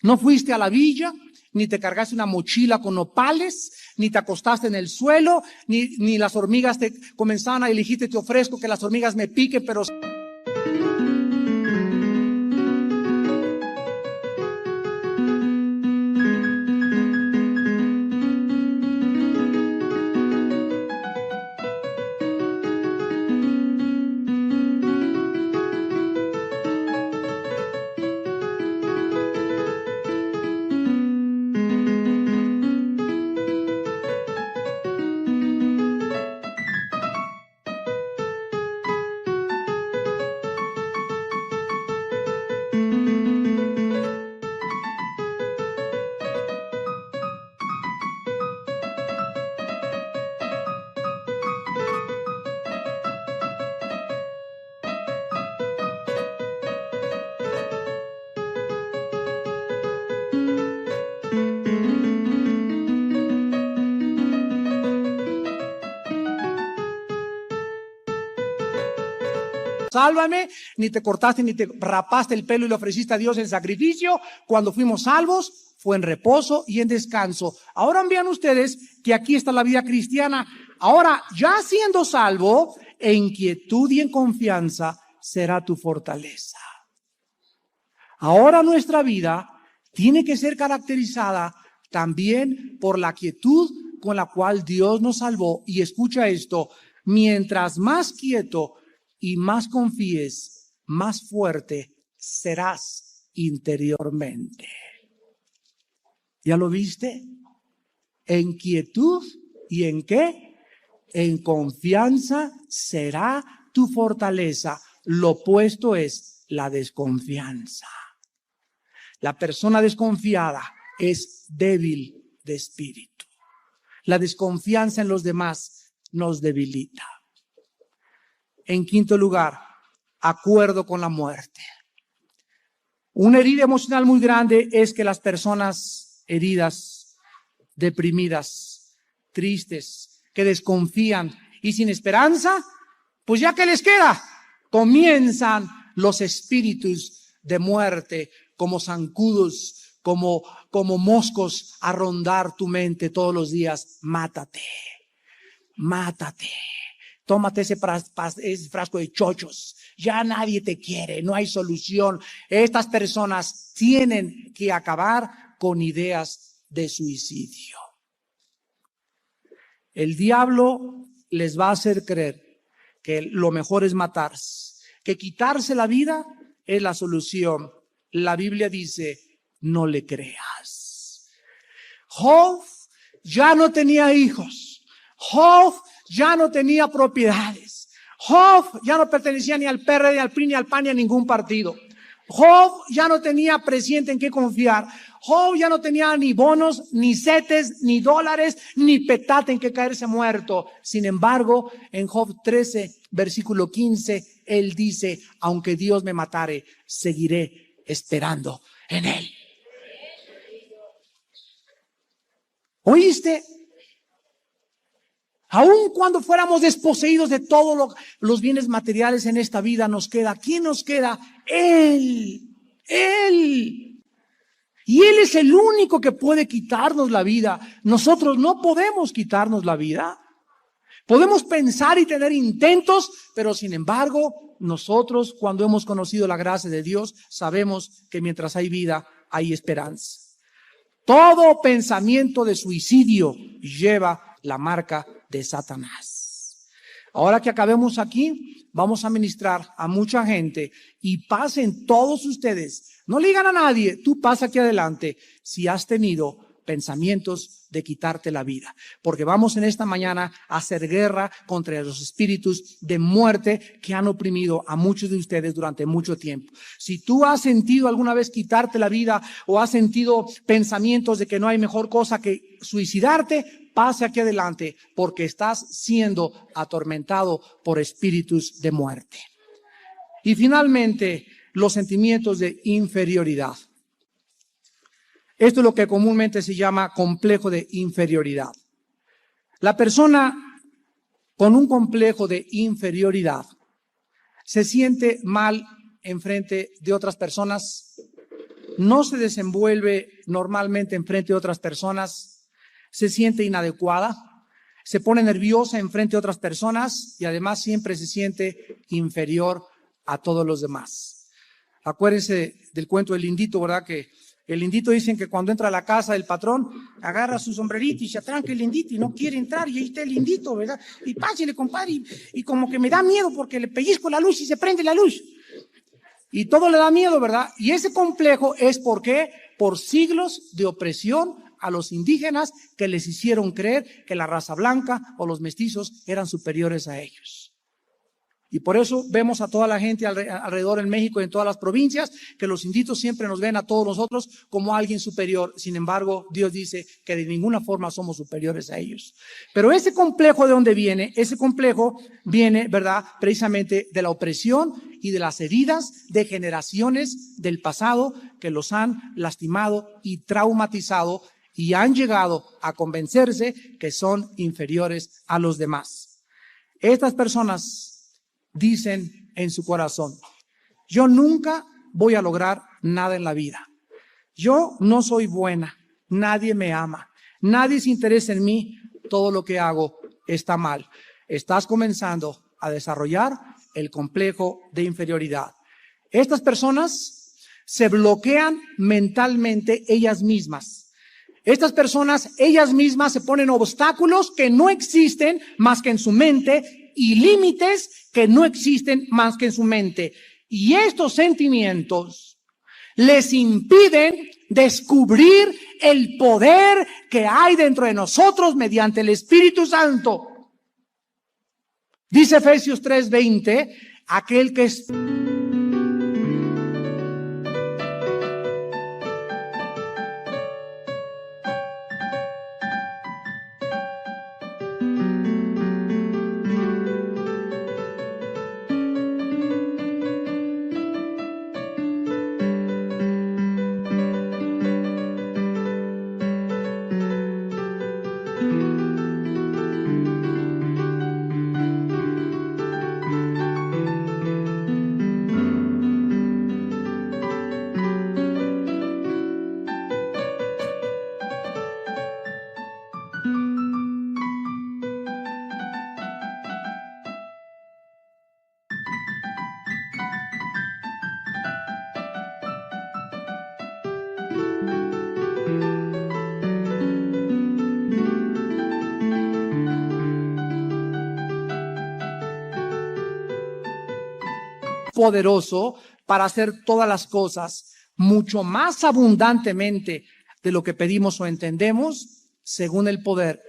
No fuiste a la villa, ni te cargaste una mochila con nopales, ni te acostaste en el suelo, ni las hormigas te comenzaban a elegirte, te ofrezco que las hormigas me piquen, pero... Sálvame, ni te cortaste ni te rapaste el pelo y le ofreciste a Dios en sacrificio. Cuando fuimos salvos, fue en reposo y en descanso. Ahora vean ustedes que aquí está la vida cristiana. Ahora, ya siendo salvo, en quietud y en confianza será tu fortaleza. Ahora nuestra vida tiene que ser caracterizada también por la quietud con la cual Dios nos salvó. Y escucha esto, mientras más quieto y más confíes, más fuerte serás interiormente. ¿Ya lo viste? En quietud y en ¿qué? En confianza será tu fortaleza. Lo opuesto es la desconfianza. La persona desconfiada es débil de espíritu. La desconfianza en los demás nos debilita. En quinto lugar, acuerdo con la muerte. Una herida emocional muy grande es que las personas heridas, deprimidas, tristes, que desconfían y sin esperanza, pues ya que les queda, comienzan los espíritus de muerte como zancudos, como moscos a rondar tu mente todos los días. Mátate, mátate. Tómate ese frasco de chochos. Ya nadie te quiere, no hay solución. Estas personas tienen que acabar con ideas de suicidio. El diablo les va a hacer creer que lo mejor es matarse, que quitarse la vida es la solución. La Biblia dice, no le creas. Job ya no tenía hijos. Job ya no tenía propiedades. Job ya no pertenecía ni al PRD, ni al PRI, ni al PAN, ni a ningún partido. Job ya no tenía presidente en qué confiar. Job ya no tenía ni bonos, ni setes, ni dólares, ni petate en que caerse muerto. Sin embargo, en Job 13, versículo 15, él dice, aunque Dios me matare, seguiré esperando en él. ¿Oíste? Aun cuando fuéramos desposeídos de todos los bienes materiales en esta vida, nos queda, ¿quién nos queda? Él. Él. Y Él es el único que puede quitarnos la vida. Nosotros no podemos quitarnos la vida. Podemos pensar y tener intentos, pero sin embargo, nosotros cuando hemos conocido la gracia de Dios, sabemos que mientras hay vida, hay esperanza. Todo pensamiento de suicidio lleva la marca de Satanás. Ahora que acabemos aquí, vamos a ministrar a mucha gente y pasen todos ustedes. No le digan a nadie, tú pasa aquí adelante si has tenido pensamientos de quitarte la vida. Porque vamos en esta mañana a hacer guerra contra los espíritus de muerte que han oprimido a muchos de ustedes durante mucho tiempo. Si tú has sentido alguna vez quitarte la vida o has sentido pensamientos de que no hay mejor cosa que suicidarte, pase aquí adelante porque estás siendo atormentado por espíritus de muerte. Y finalmente, los sentimientos de inferioridad. Esto es lo que comúnmente se llama complejo de inferioridad. La persona con un complejo de inferioridad se siente mal en frente de otras personas, no se desenvuelve normalmente en frente de otras personas, se siente inadecuada, se pone nerviosa en frente de otras personas y además siempre se siente inferior a todos los demás. Acuérdense del cuento del lindito, ¿verdad? Que el lindito dicen que cuando entra a la casa del patrón, agarra su sombrerito y se atranca el lindito y no quiere entrar y ahí está el lindito, ¿verdad? Y pásele, compadre, y como que me da miedo porque le pellizco la luz y se prende la luz. Y todo le da miedo, ¿verdad? Y ese complejo es ¿por qué? Por siglos de opresión a los indígenas que les hicieron creer que la raza blanca o los mestizos eran superiores a ellos. Y por eso vemos a toda la gente alrededor en México y en todas las provincias que los inditos siempre nos ven a todos nosotros como alguien superior. Sin embargo, Dios dice que de ninguna forma somos superiores a ellos. Pero ese complejo, ¿de dónde viene? Ese complejo viene, ¿verdad?, precisamente de la opresión y de las heridas de generaciones del pasado que los han lastimado y traumatizado y han llegado a convencerse que son inferiores a los demás. Estas personas dicen en su corazón: yo nunca voy a lograr nada en la vida. Yo no soy buena, nadie me ama, nadie se interesa en mí, todo lo que hago está mal. Estás comenzando a desarrollar el complejo de inferioridad. Estas personas se bloquean mentalmente ellas mismas. Estas personas, ellas mismas, se ponen obstáculos que no existen más que en su mente y límites que no existen más que en su mente. Y estos sentimientos les impiden descubrir el poder que hay dentro de nosotros mediante el Espíritu Santo. Dice Efesios 3:20, aquel que es poderoso para hacer todas las cosas mucho más abundantemente de lo que pedimos o entendemos, según el poder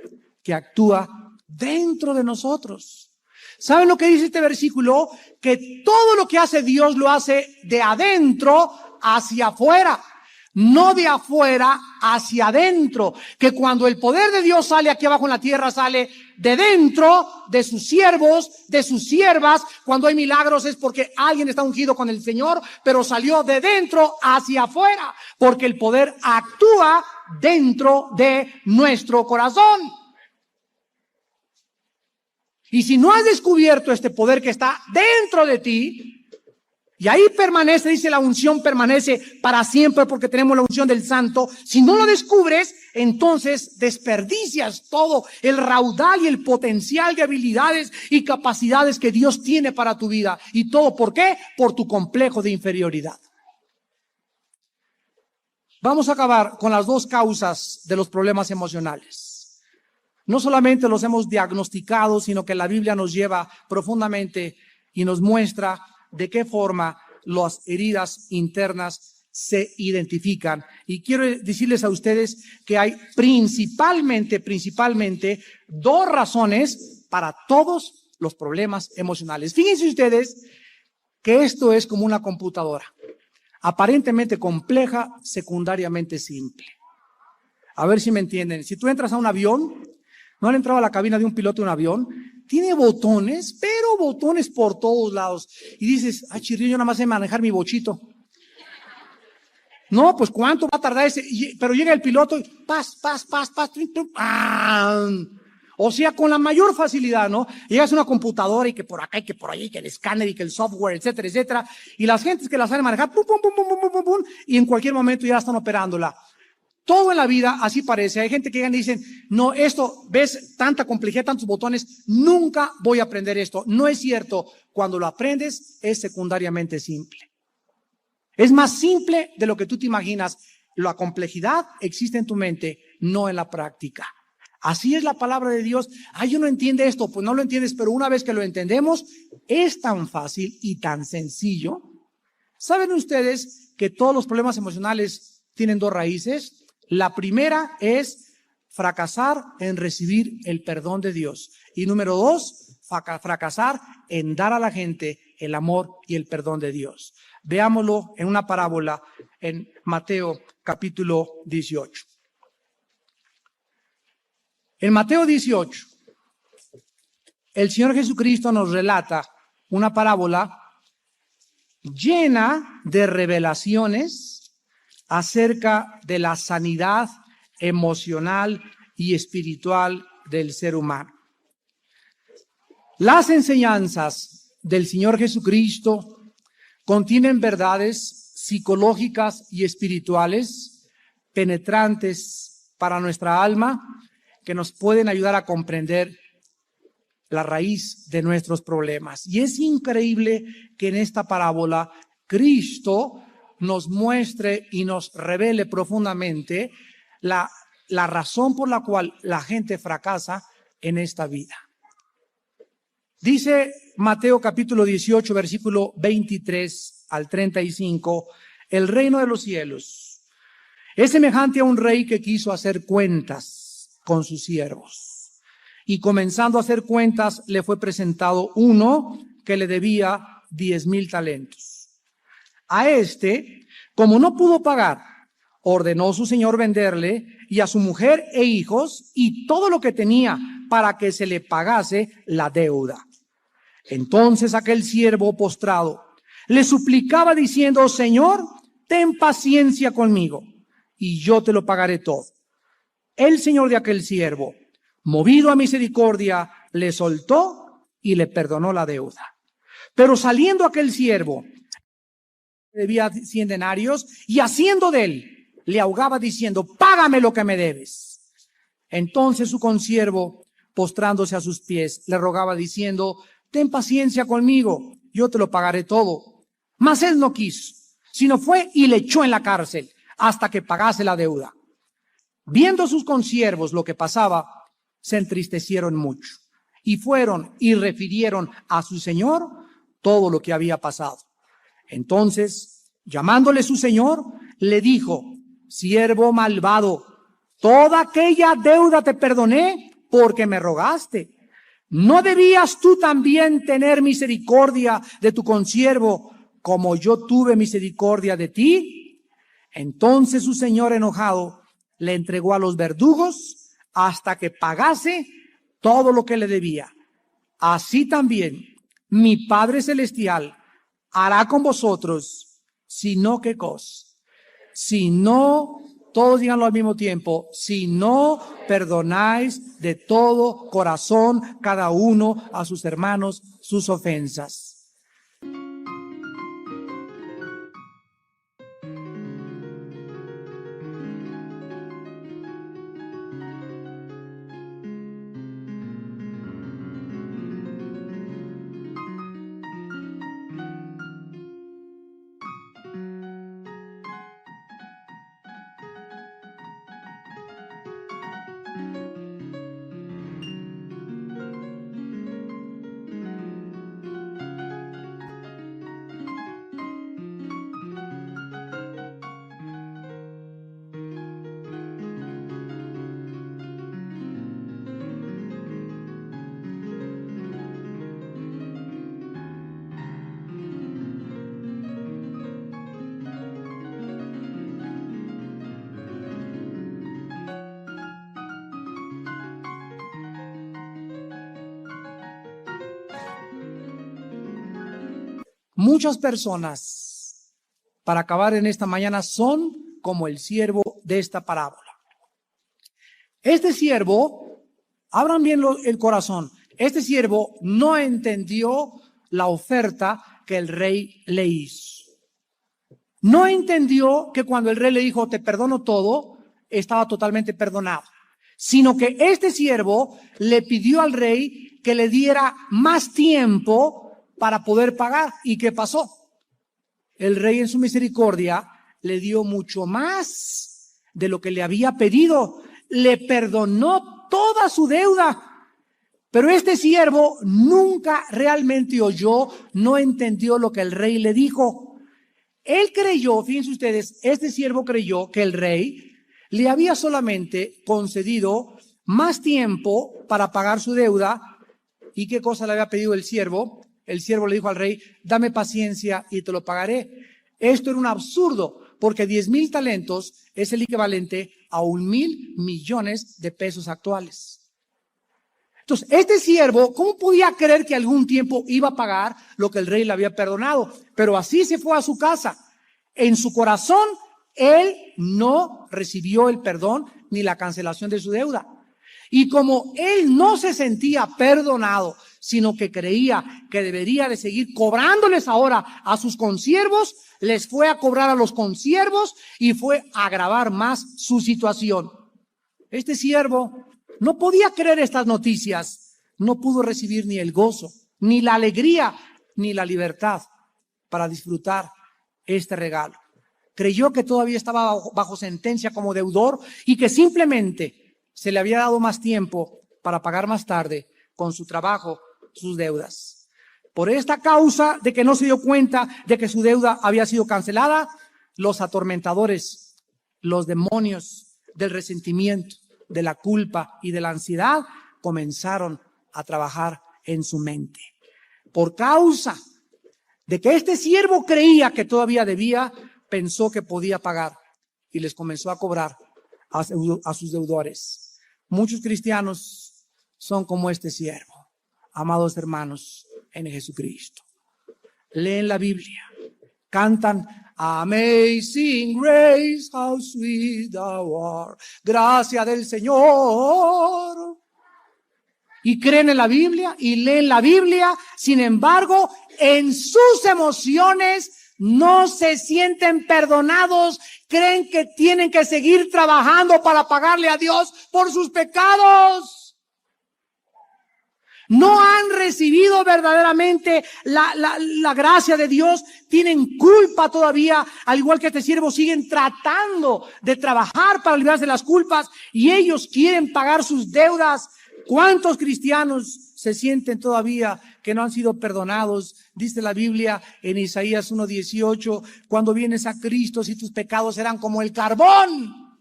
que actúa dentro de nosotros. ¿Saben lo que dice este versículo? Que todo lo que hace Dios lo hace de adentro hacia afuera, no de afuera hacia adentro. Que cuando el poder de Dios sale aquí abajo en la tierra, sale de dentro de sus siervos, de sus siervas. Cuando hay milagros es porque alguien está ungido con el Señor, pero salió de dentro hacia afuera, porque el poder actúa dentro de nuestro corazón. Y si no has descubierto este poder que está dentro de ti, y ahí permanece, dice, la unción permanece para siempre porque tenemos la unción del Santo. Si no lo descubres, entonces desperdicias todo el raudal y el potencial de habilidades y capacidades que Dios tiene para tu vida. ¿Y todo por qué? Por tu complejo de inferioridad. Vamos a acabar con las dos causas de los problemas emocionales. No solamente los hemos diagnosticado, sino que la Biblia nos lleva profundamente y nos muestra de qué forma las heridas internas se identifican. Y quiero decirles a ustedes que hay principalmente dos razones para todos los problemas emocionales. Fíjense ustedes que esto es como una computadora, aparentemente compleja, secundariamente simple. A ver si me entienden. Si tú entras a un avión, ¿no han entrado a la cabina de un piloto de un avión? Tiene botones, pero botones por todos lados. Y dices, ay, chirrío, yo nada más sé manejar mi bochito. No, pues ¿cuánto va a tardar ese? Pero llega el piloto y paz. O sea, con la mayor facilidad, ¿no? Llegas a una computadora y que por acá y que por allí, que el escáner y que el software, etcétera, etcétera. Y las gentes que la saben manejar, pum, pum, pum, pum, pum, pum, pum, y en cualquier momento ya están operándola. Todo en la vida así parece. Hay gente que llegan y dicen, no, esto, ves tanta complejidad, tantos botones, nunca voy a aprender esto. No es cierto. Cuando lo aprendes es secundariamente simple. Es más simple de lo que tú te imaginas. La complejidad existe en tu mente, no en la práctica. Así es la palabra de Dios. Yo no entiendo esto. Pues no lo entiendes, pero una vez que lo entendemos, es tan fácil y tan sencillo. ¿Saben ustedes que todos los problemas emocionales tienen dos raíces? La primera es fracasar en recibir el perdón de Dios. Y número dos, fracasar en dar a la gente el amor y el perdón de Dios. Veámoslo en una parábola en Mateo capítulo 18. En Mateo 18, el Señor Jesucristo nos relata una parábola llena de revelaciones acerca de la sanidad emocional y espiritual del ser humano. Las enseñanzas del Señor Jesucristo contienen verdades psicológicas y espirituales penetrantes para nuestra alma, que nos pueden ayudar a comprender la raíz de nuestros problemas. Y es increíble que en esta parábola Cristo nos muestre y nos revele profundamente la razón por la cual la gente fracasa en esta vida. Dice Mateo capítulo 18, versículo 23 al 35, el reino de los cielos es semejante a un rey que quiso hacer cuentas con sus siervos. Y comenzando a hacer cuentas, le fue presentado uno que le debía 10,000 talentos. A este, como no pudo pagar, ordenó su señor venderle y a su mujer e hijos y todo lo que tenía para que se le pagase la deuda. Entonces aquel siervo postrado le suplicaba diciendo, Señor, ten paciencia conmigo y yo te lo pagaré todo. El señor de aquel siervo, movido a misericordia, le soltó y le perdonó la deuda. Pero saliendo aquel siervo, debía 100 denarios y haciendo de él, le ahogaba diciendo, págame lo que me debes. Entonces su consiervo, postrándose a sus pies, le rogaba diciendo, ten paciencia conmigo, yo te lo pagaré todo. Mas él no quiso, sino fue y le echó en la cárcel hasta que pagase la deuda. Viendo sus consiervos lo que pasaba, se entristecieron mucho y fueron y refirieron a su señor todo lo que había pasado. Entonces, llamándole su señor, le dijo, siervo malvado, toda aquella deuda te perdoné porque me rogaste. ¿No debías tú también tener misericordia de tu consiervo como yo tuve misericordia de ti? Entonces su señor enojado le entregó a los verdugos hasta que pagase todo lo que le debía. Así también mi Padre Celestial hará con vosotros, si no, ¿qué cosa? Si no, todos díganlo al mismo tiempo, si no perdonáis de todo corazón cada uno a sus hermanos sus ofensas. Muchas personas, para acabar en esta mañana, son como el siervo de esta parábola. Este siervo Abran bien el corazón. Este siervo no entendió la oferta que el rey le hizo. No entendió que cuando el rey le dijo, te perdono todo, estaba totalmente perdonado. Sino que este siervo le pidió al rey que le diera más tiempo para poder pagar. ¿Y qué pasó? El rey en su misericordia le dio mucho más de lo que le había pedido. Le perdonó toda su deuda. Pero este siervo nunca realmente oyó, no entendió lo que el rey le dijo. Él creyó, fíjense ustedes, este siervo creyó que el rey le había solamente concedido más tiempo para pagar su deuda. ¿Y qué cosa le había pedido el siervo? El siervo le dijo al rey, dame paciencia y te lo pagaré. Esto era un absurdo, porque 10,000 talentos es el equivalente a 1,000 millones de pesos actuales. Entonces, este siervo, ¿cómo podía creer que algún tiempo iba a pagar lo que el rey le había perdonado? Pero así se fue a su casa. En su corazón, él no recibió el perdón ni la cancelación de su deuda. Y como él no se sentía perdonado, sino que creía que debería de seguir cobrándoles ahora a sus consiervos, les fue a cobrar a los consiervos y fue a agravar más su situación. Este siervo no podía creer estas noticias, no pudo recibir ni el gozo, ni la alegría, ni la libertad para disfrutar este regalo. Creyó que todavía estaba bajo sentencia como deudor y que simplemente se le había dado más tiempo para pagar más tarde con su trabajo sus deudas. Por esta causa de que no se dio cuenta de que su deuda había sido cancelada, los atormentadores, los demonios del resentimiento, de la culpa y de la ansiedad comenzaron a trabajar en su mente. Por causa de que este siervo creía que todavía debía, pensó que podía pagar y les comenzó a cobrar a sus deudores. Muchos cristianos son como este siervo, amados hermanos en Jesucristo. Leen la Biblia, cantan Amazing Grace, how sweet thou art. Gracia del Señor. Y creen en la Biblia y leen la Biblia, sin embargo, en sus emociones no se sienten perdonados, creen que tienen que seguir trabajando para pagarle a Dios por sus pecados. No han recibido verdaderamente la gracia de Dios, tienen culpa todavía, al igual que este siervo, siguen tratando de trabajar para librarse de las culpas y ellos quieren pagar sus deudas. ¿Cuántos cristianos se sienten todavía que no han sido perdonados? Dice la Biblia en Isaías 1:18, cuando vienes a Cristo, si tus pecados eran como el carbón.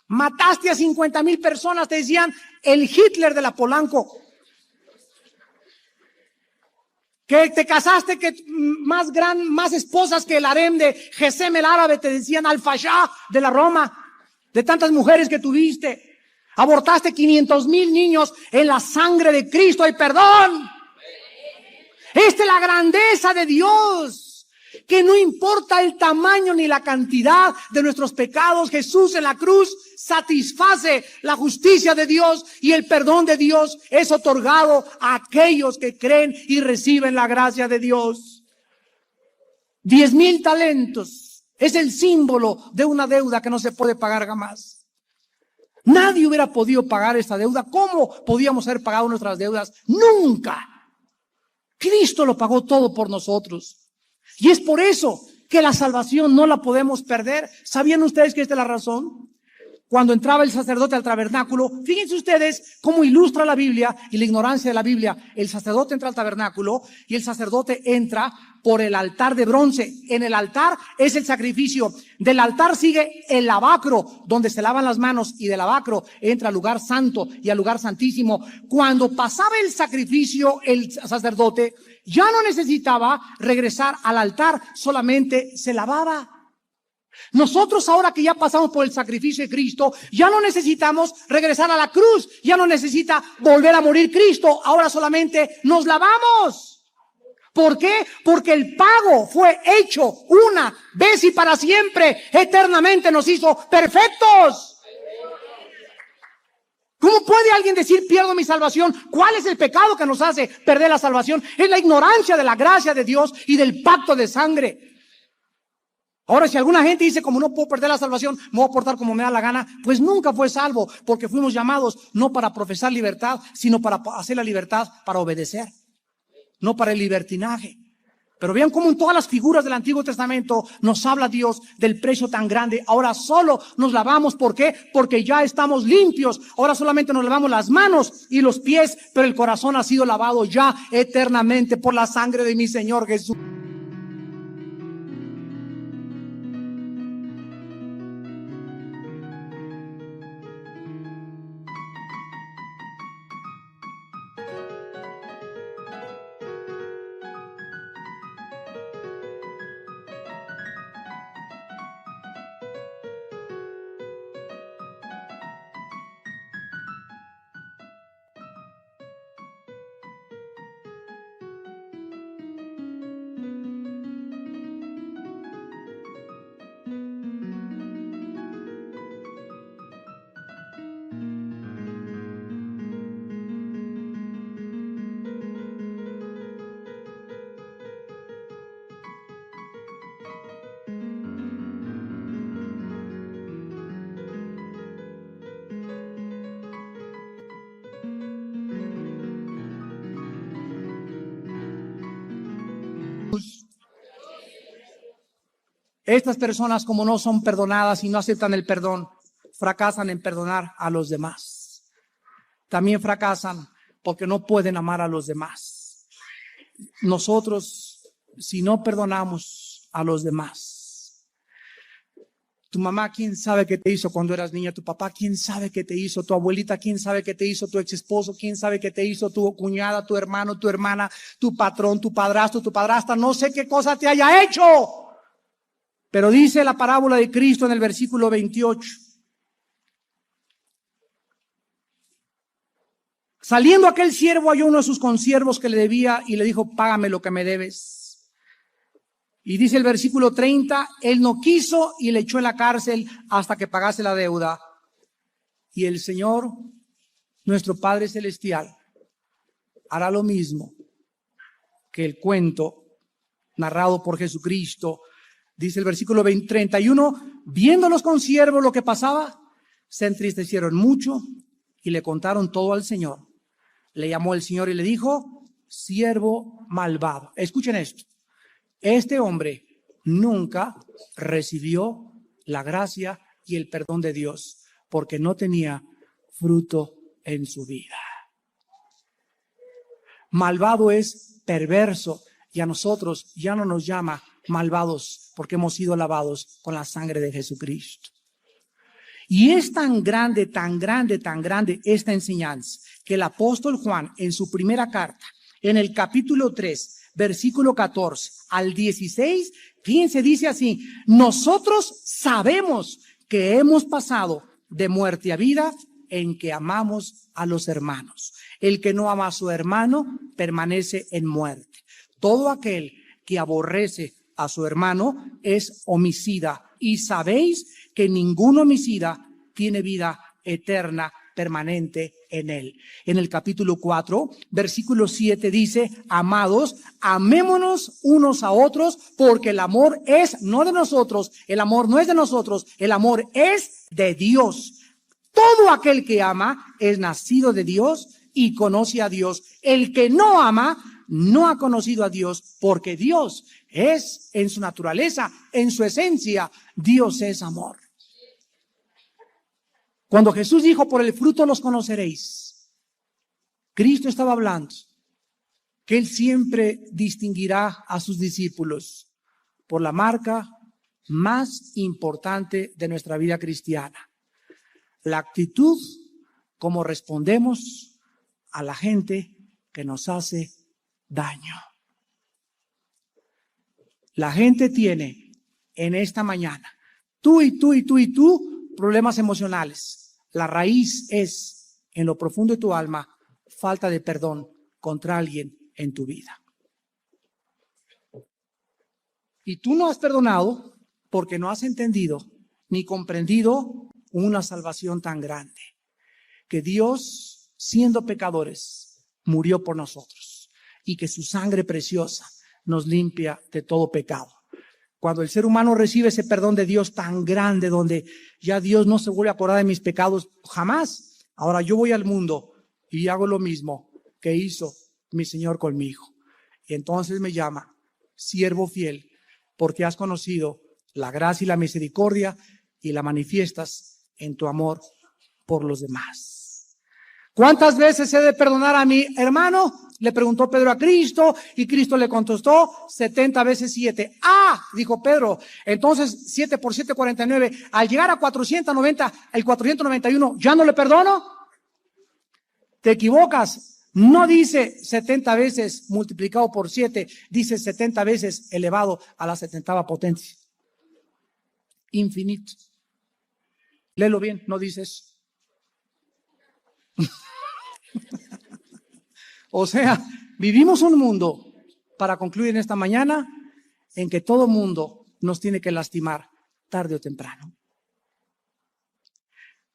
Mataste a 50,000 personas, te decían el Hitler de la Polanco. Que te casaste más esposas que el harem de Gesem el árabe, te decían al-Fashá de la Roma, de tantas mujeres que tuviste. Abortaste 500,000 niños en la sangre de Cristo. ¡Hay perdón! Esta es la grandeza de Dios, que no importa el tamaño ni la cantidad de nuestros pecados, Jesús en la cruz satisface la justicia de Dios y el perdón de Dios es otorgado a aquellos que creen y reciben la gracia de Dios. 10,000 talentos es el símbolo de una deuda que no se puede pagar jamás. Nadie hubiera podido pagar esta deuda. ¿Cómo podíamos haber pagado nuestras deudas? Nunca. Cristo lo pagó todo por nosotros. Y es por eso que la salvación no la podemos perder. ¿Sabían ustedes que esta es la razón? Cuando entraba el sacerdote al tabernáculo, fíjense ustedes cómo ilustra la Biblia y la ignorancia de la Biblia. El sacerdote entra al tabernáculo y el sacerdote entra por el altar de bronce. En el altar es el sacrificio. Del altar sigue el lavacro, donde se lavan las manos, y del lavacro entra al lugar santo y al lugar santísimo. Cuando pasaba el sacrificio, el sacerdote ya no necesitaba regresar al altar, solamente se lavaba. Nosotros ahora que ya pasamos por el sacrificio de Cristo, ya no necesitamos regresar a la cruz, ya no necesita volver a morir Cristo, ahora solamente nos lavamos. ¿Por qué? Porque el pago fue hecho una vez y para siempre, eternamente nos hizo perfectos. ¿Cómo puede alguien decir pierdo mi salvación? ¿Cuál es el pecado que nos hace perder la salvación? Es la ignorancia de la gracia de Dios y del pacto de sangre. Ahora, si alguna gente dice, como no puedo perder la salvación, me voy a portar como me da la gana, pues nunca fue salvo, porque fuimos llamados no para profesar libertad, sino para hacer la libertad para obedecer, no para el libertinaje. Pero vean cómo en todas las figuras del Antiguo Testamento nos habla Dios del precio tan grande. Ahora solo nos lavamos, ¿por qué? Porque ya estamos limpios. Ahora solamente nos lavamos las manos y los pies, pero el corazón ha sido lavado ya eternamente por la sangre de mi Señor Jesús. Estas personas, como no son perdonadas y no aceptan el perdón, fracasan en perdonar a los demás. También fracasan porque no pueden amar a los demás. Nosotros, si no perdonamos a los demás, tu mamá, ¿quién sabe qué te hizo cuando eras niña? Tu papá, ¿quién sabe qué te hizo? Tu abuelita, ¿quién sabe qué te hizo? Tu ex esposo, ¿quién sabe qué te hizo? Tu cuñada, tu hermano, tu hermana, tu patrón, tu padrastro, tu padrastra, no sé qué cosa te haya hecho. Pero dice la parábola de Cristo en el versículo 28. Saliendo aquel siervo halló uno de sus consiervos que le debía y le dijo, págame lo que me debes. Y dice el versículo 30, él no quiso y le echó en la cárcel hasta que pagase la deuda. Y el Señor, nuestro Padre Celestial, hará lo mismo que el cuento narrado por Jesucristo. Dice el versículo 31, viendo los consiervos lo que pasaba, se entristecieron mucho y le contaron todo al Señor. Le llamó el Señor y le dijo, siervo malvado. Escuchen esto. Este hombre nunca recibió la gracia y el perdón de Dios porque no tenía fruto en su vida. Malvado es perverso y a nosotros ya no nos llama malvados porque hemos sido lavados con la sangre de Jesucristo. Y es tan grande, tan grande, tan grande esta enseñanza que el apóstol Juan en su primera carta, en el capítulo 3, versículo 14 al 16, fíjense, dice así, nosotros sabemos que hemos pasado de muerte a vida en que amamos a los hermanos. El que no ama a su hermano permanece en muerte. Todo aquel que aborrece a su hermano es homicida. Y sabéis que ningún homicida tiene vida eterna permanente en él. En el capítulo 4, versículo 7 dice, amados, amémonos unos a otros, porque el amor es no de nosotros, el amor no es de nosotros, el amor es de Dios. Todo aquel que ama es nacido de Dios y conoce a Dios. El que no ama no ha conocido a Dios, porque Dios es en su naturaleza, en su esencia, Dios es amor. Cuando Jesús dijo, por el fruto los conoceréis, Cristo estaba hablando que Él siempre distinguirá a sus discípulos por la marca más importante de nuestra vida cristiana. La actitud como respondemos a la gente que nos hace daño. La gente tiene en esta mañana, tú problemas emocionales. La raíz es, en lo profundo de tu alma, falta de perdón contra alguien en tu vida. Y tú no has perdonado porque no has entendido ni comprendido una salvación tan grande. que Dios, siendo pecadores, murió por nosotros y que su sangre preciosa nos limpia de todo pecado. Cuando el ser humano recibe ese perdón de Dios tan grande, donde ya Dios no se vuelve a acordar de mis pecados jamás, ahora yo voy al mundo y hago lo mismo que hizo mi Señor conmigo. Y entonces me llama siervo fiel, porque has conocido la gracia y la misericordia y la manifiestas en tu amor por los demás. ¿Cuántas veces he de perdonar a mi hermano? Le preguntó Pedro a Cristo y Cristo le contestó 70 veces 7. Ah, dijo Pedro, entonces 7 por 7, 49. Al llegar a 490, el 491, ¿ya no le perdono? Te equivocas. No dice 70 veces multiplicado por 7, dice 70 veces elevado a la 70ª potencia. Infinito. Léelo bien, no dice eso. O sea, vivimos un mundo, para concluir en esta mañana, en que todo mundo nos tiene que lastimar tarde o temprano.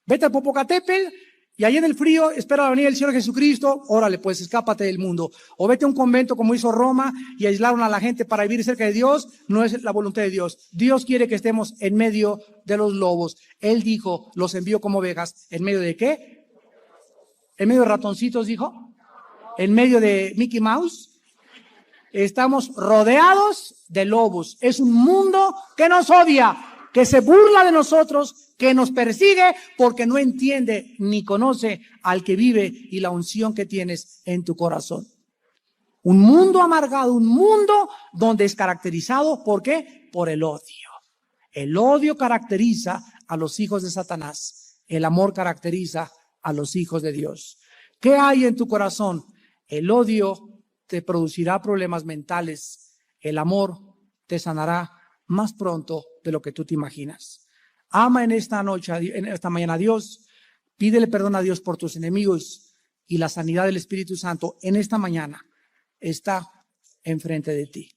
Vete a Popocatépetl y allí en el frío espera la venida del Señor Jesucristo. Órale, pues escápate del mundo. O vete a un convento como hizo Roma y aislaron a la gente para vivir cerca de Dios. No es la voluntad de Dios. Dios quiere que estemos en medio de los lobos. Él dijo, los envió como ovejas. ¿En medio de qué? ¿En medio de ratoncitos, dijo? ¿En medio de Mickey Mouse? Estamos rodeados de lobos. Es un mundo que nos odia, que se burla de nosotros, que nos persigue porque no entiende ni conoce al que vive y la unción que tienes en tu corazón. Un mundo amargado, un mundo donde es caracterizado, ¿por qué? Por el odio. El odio caracteriza a los hijos de Satanás. El amor caracteriza a los hijos de Dios. ¿Qué hay en tu corazón? El odio te producirá problemas mentales. El amor te sanará más pronto de lo que tú te imaginas. Ama en esta noche, en esta mañana a Dios. Pídele perdón a Dios por tus enemigos y la sanidad del Espíritu Santo en esta mañana está enfrente de ti.